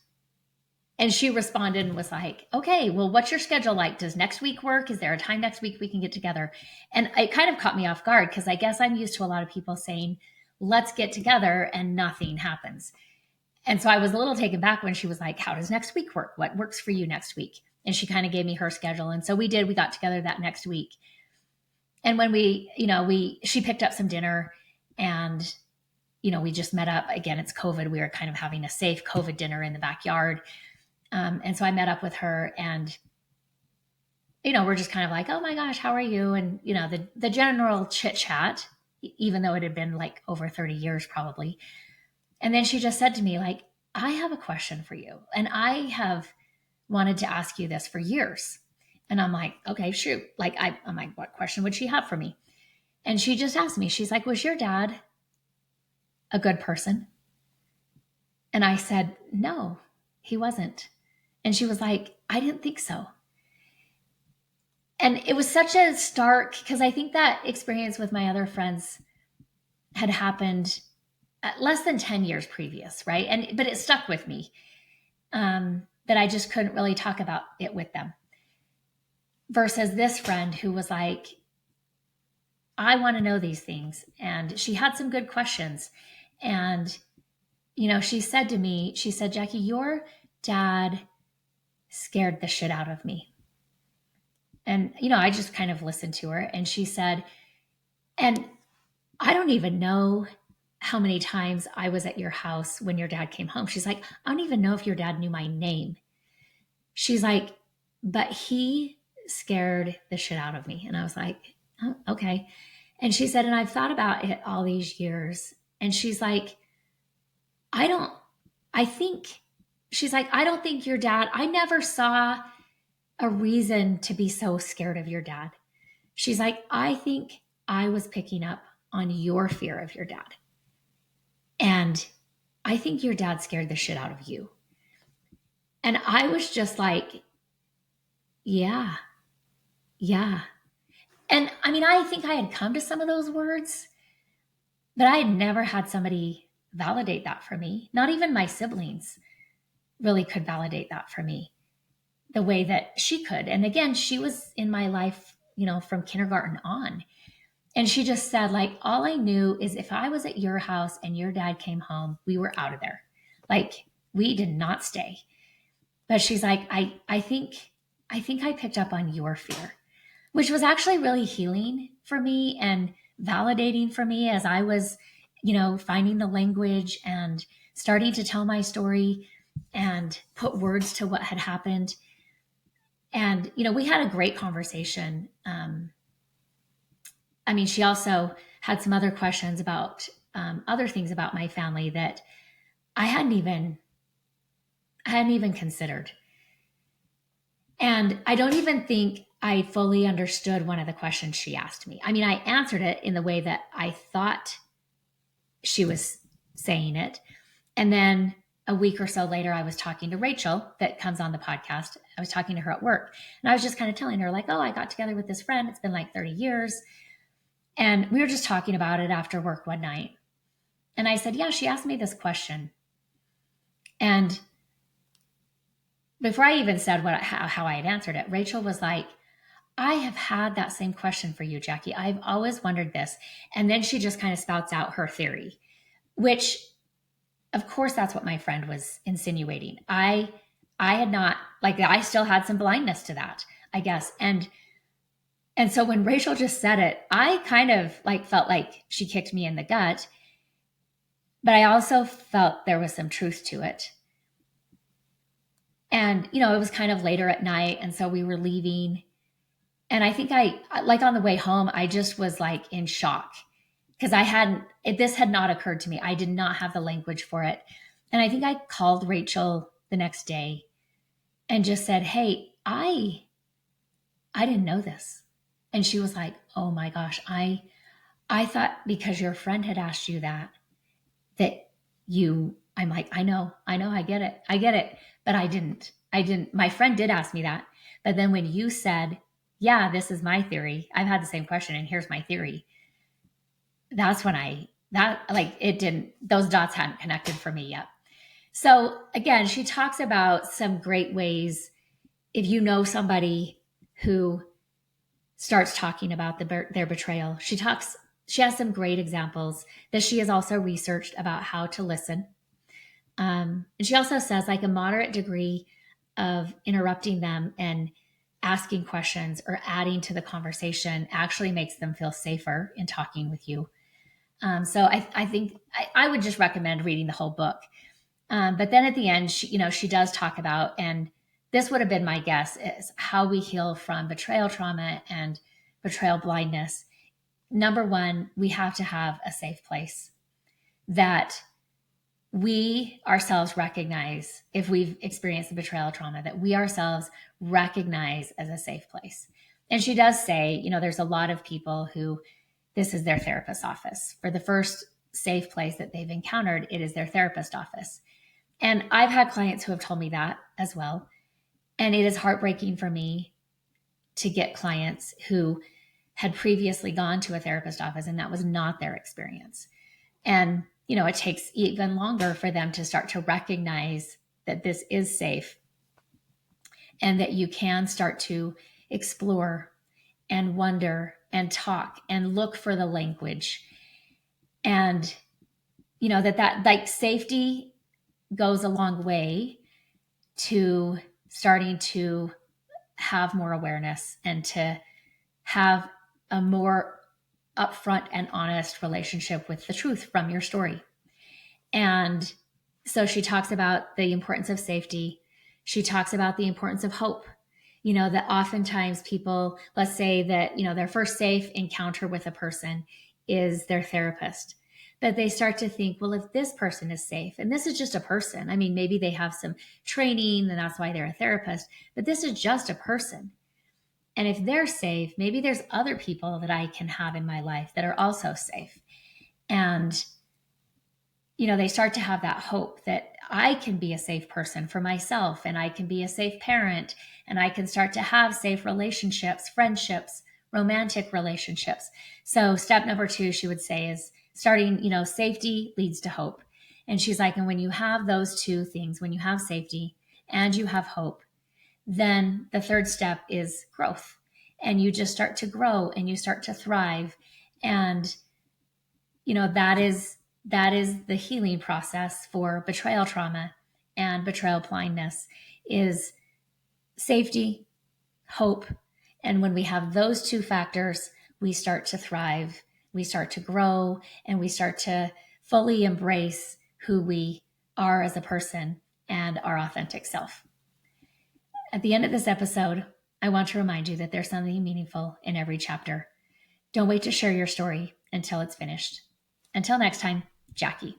she responded and was like, "Okay, well, what's your schedule like? Does next week work? Is there a time next week we can get together?" And it kind of caught me off guard because I guess I'm used to a lot of people saying, "Let's get together," and nothing happens. And so I was a little taken back when she was like, "How does next week work? What works for you next week?" And she kind of gave me her schedule. And so we got together that next week. And when she picked up some dinner and, we just met up. Again, it's COVID. We were kind of having a safe COVID dinner in the backyard. And so I met up with her and, we're just kind of like, "Oh my gosh, how are you?" And, the general chit chat, even though it had been like over 30 years probably. And then she just said to me like, "I have a question for you. And I have wanted to ask you this for years." And I'm like, "Okay, shoot." Like, I'm like, what question would she have for me? And she just asked me, she's like, "Was your dad a good person?" And I said, "No, he wasn't." And she was like, "I didn't think so." And it was such a stark, because I think that experience with my other friends had happened less than 10 years previous, right? But it stuck with me, that I just couldn't really talk about it with them. Versus this friend who was like, "I want to know these things." And she had some good questions. And, she said to me, she said, "Jackie, your dad scared the shit out of me." And, I just kind of listened to her. And she said, "And I don't even know how many times I was at your house when your dad came home." She's like, "I don't even know if your dad knew my name." She's like, "But he scared the shit out of me." And I was like, "Oh, okay." And she said, "And I've thought about it all these years." And she's like, I don't, I think, she's like, "I don't think your dad, I never saw a reason to be so scared of your dad." She's like, "I think I was picking up on your fear of your dad. And I think your dad scared the shit out of you." And I was just like, yeah, yeah. And I mean, I think I had come to some of those words, but I had never had somebody validate that for me. Not even my siblings really could validate that for me the way that she could. And again, she was in my life, from kindergarten on. And she just said, like, "All I knew is if I was at your house and your dad came home, we were out of there. Like, we did not stay." But she's like, I think I picked up on your fear," which was actually really healing for me and validating for me as I was, finding the language and starting to tell my story and put words to what had happened. And, we had a great conversation. I mean, she also had some other questions about other things about my family that I hadn't even considered. And I don't even think I fully understood one of the questions she asked me. I mean, I answered it in the way that I thought she was saying it. And then a week or so later, I was talking to Rachel that comes on the podcast. I was talking to her at work, and I was just kind of telling her, like, oh, I got together with this friend. It's been like 30 years. And we were just talking about it after work one night. And I said, yeah, she asked me this question. And before I even said how I had answered it, Rachel was like, I have had that same question for you, Jackie. I've always wondered this. And then she just kind of spouts out her theory, which, of course, that's what my friend was insinuating. I had not, like, I still had some blindness to that, I guess. And so when Rachel just said it, I kind of like felt like she kicked me in the gut, but I also felt there was some truth to it. And, you know, it was kind of later at night. And so we were leaving. And I think like on the way home, I just was like in shock because this had not occurred to me. I did not have the language for it. And I think I called Rachel the next day and just said, hey, I didn't know this. And she was like, oh my gosh, I thought because your friend had asked you that I'm like, I know, I get it. But I didn't. My friend did ask me that. But then when you said, yeah, this is my theory, I've had the same question and here's my theory. That's when those dots hadn't connected for me yet. So again, she talks about some great ways if you know somebody who starts talking about their betrayal. She has some great examples that she has also researched about how to listen. And she also says like a moderate degree of interrupting them and asking questions or adding to the conversation actually makes them feel safer in talking with you. So I think I would just recommend reading the whole book. But then at the end, she does talk about, and this would have been my guess, is how we heal from betrayal trauma and betrayal blindness. Number one, we have to have a safe place that we ourselves recognize, if we've experienced the betrayal trauma, that we ourselves recognize as a safe place. And she does say, there's a lot of people who this is their therapist's office. For the first safe place that they've encountered, it is their therapist's office. And I've had clients who have told me that as well. And it is heartbreaking for me to get clients who had previously gone to a therapist's office and that was not their experience. And it takes even longer for them to start to recognize that this is safe and that you can start to explore and wonder and talk and look for the language. And, that like safety goes a long way to starting to have more awareness and to have a more upfront and honest relationship with the truth from your story. And so she talks about the importance of safety. She talks about the importance of hope. That oftentimes people, let's say that, their first safe encounter with a person is their therapist. But they start to think, well, if this person is safe, and this is just a person, I mean, maybe they have some training and that's why they're a therapist, but this is just a person. And if they're safe, maybe there's other people that I can have in my life that are also safe. And, they start to have that hope that I can be a safe person for myself and I can be a safe parent and I can start to have safe relationships, friendships, romantic relationships. So step number 2, she would say, is starting, safety leads to hope. And she's like, and when you have those two things, when you have safety and you have hope, then the third step is growth. And you just start to grow and you start to thrive. And, that is the healing process for betrayal trauma and betrayal blindness is safety, hope. And when we have those two factors, we start to thrive, we start to grow, and we start to fully embrace who we are as a person and our authentic self. At the end of this episode, I want to remind you that there's something meaningful in every chapter. Don't wait to share your story. until it's finished. Until next time, Jackie.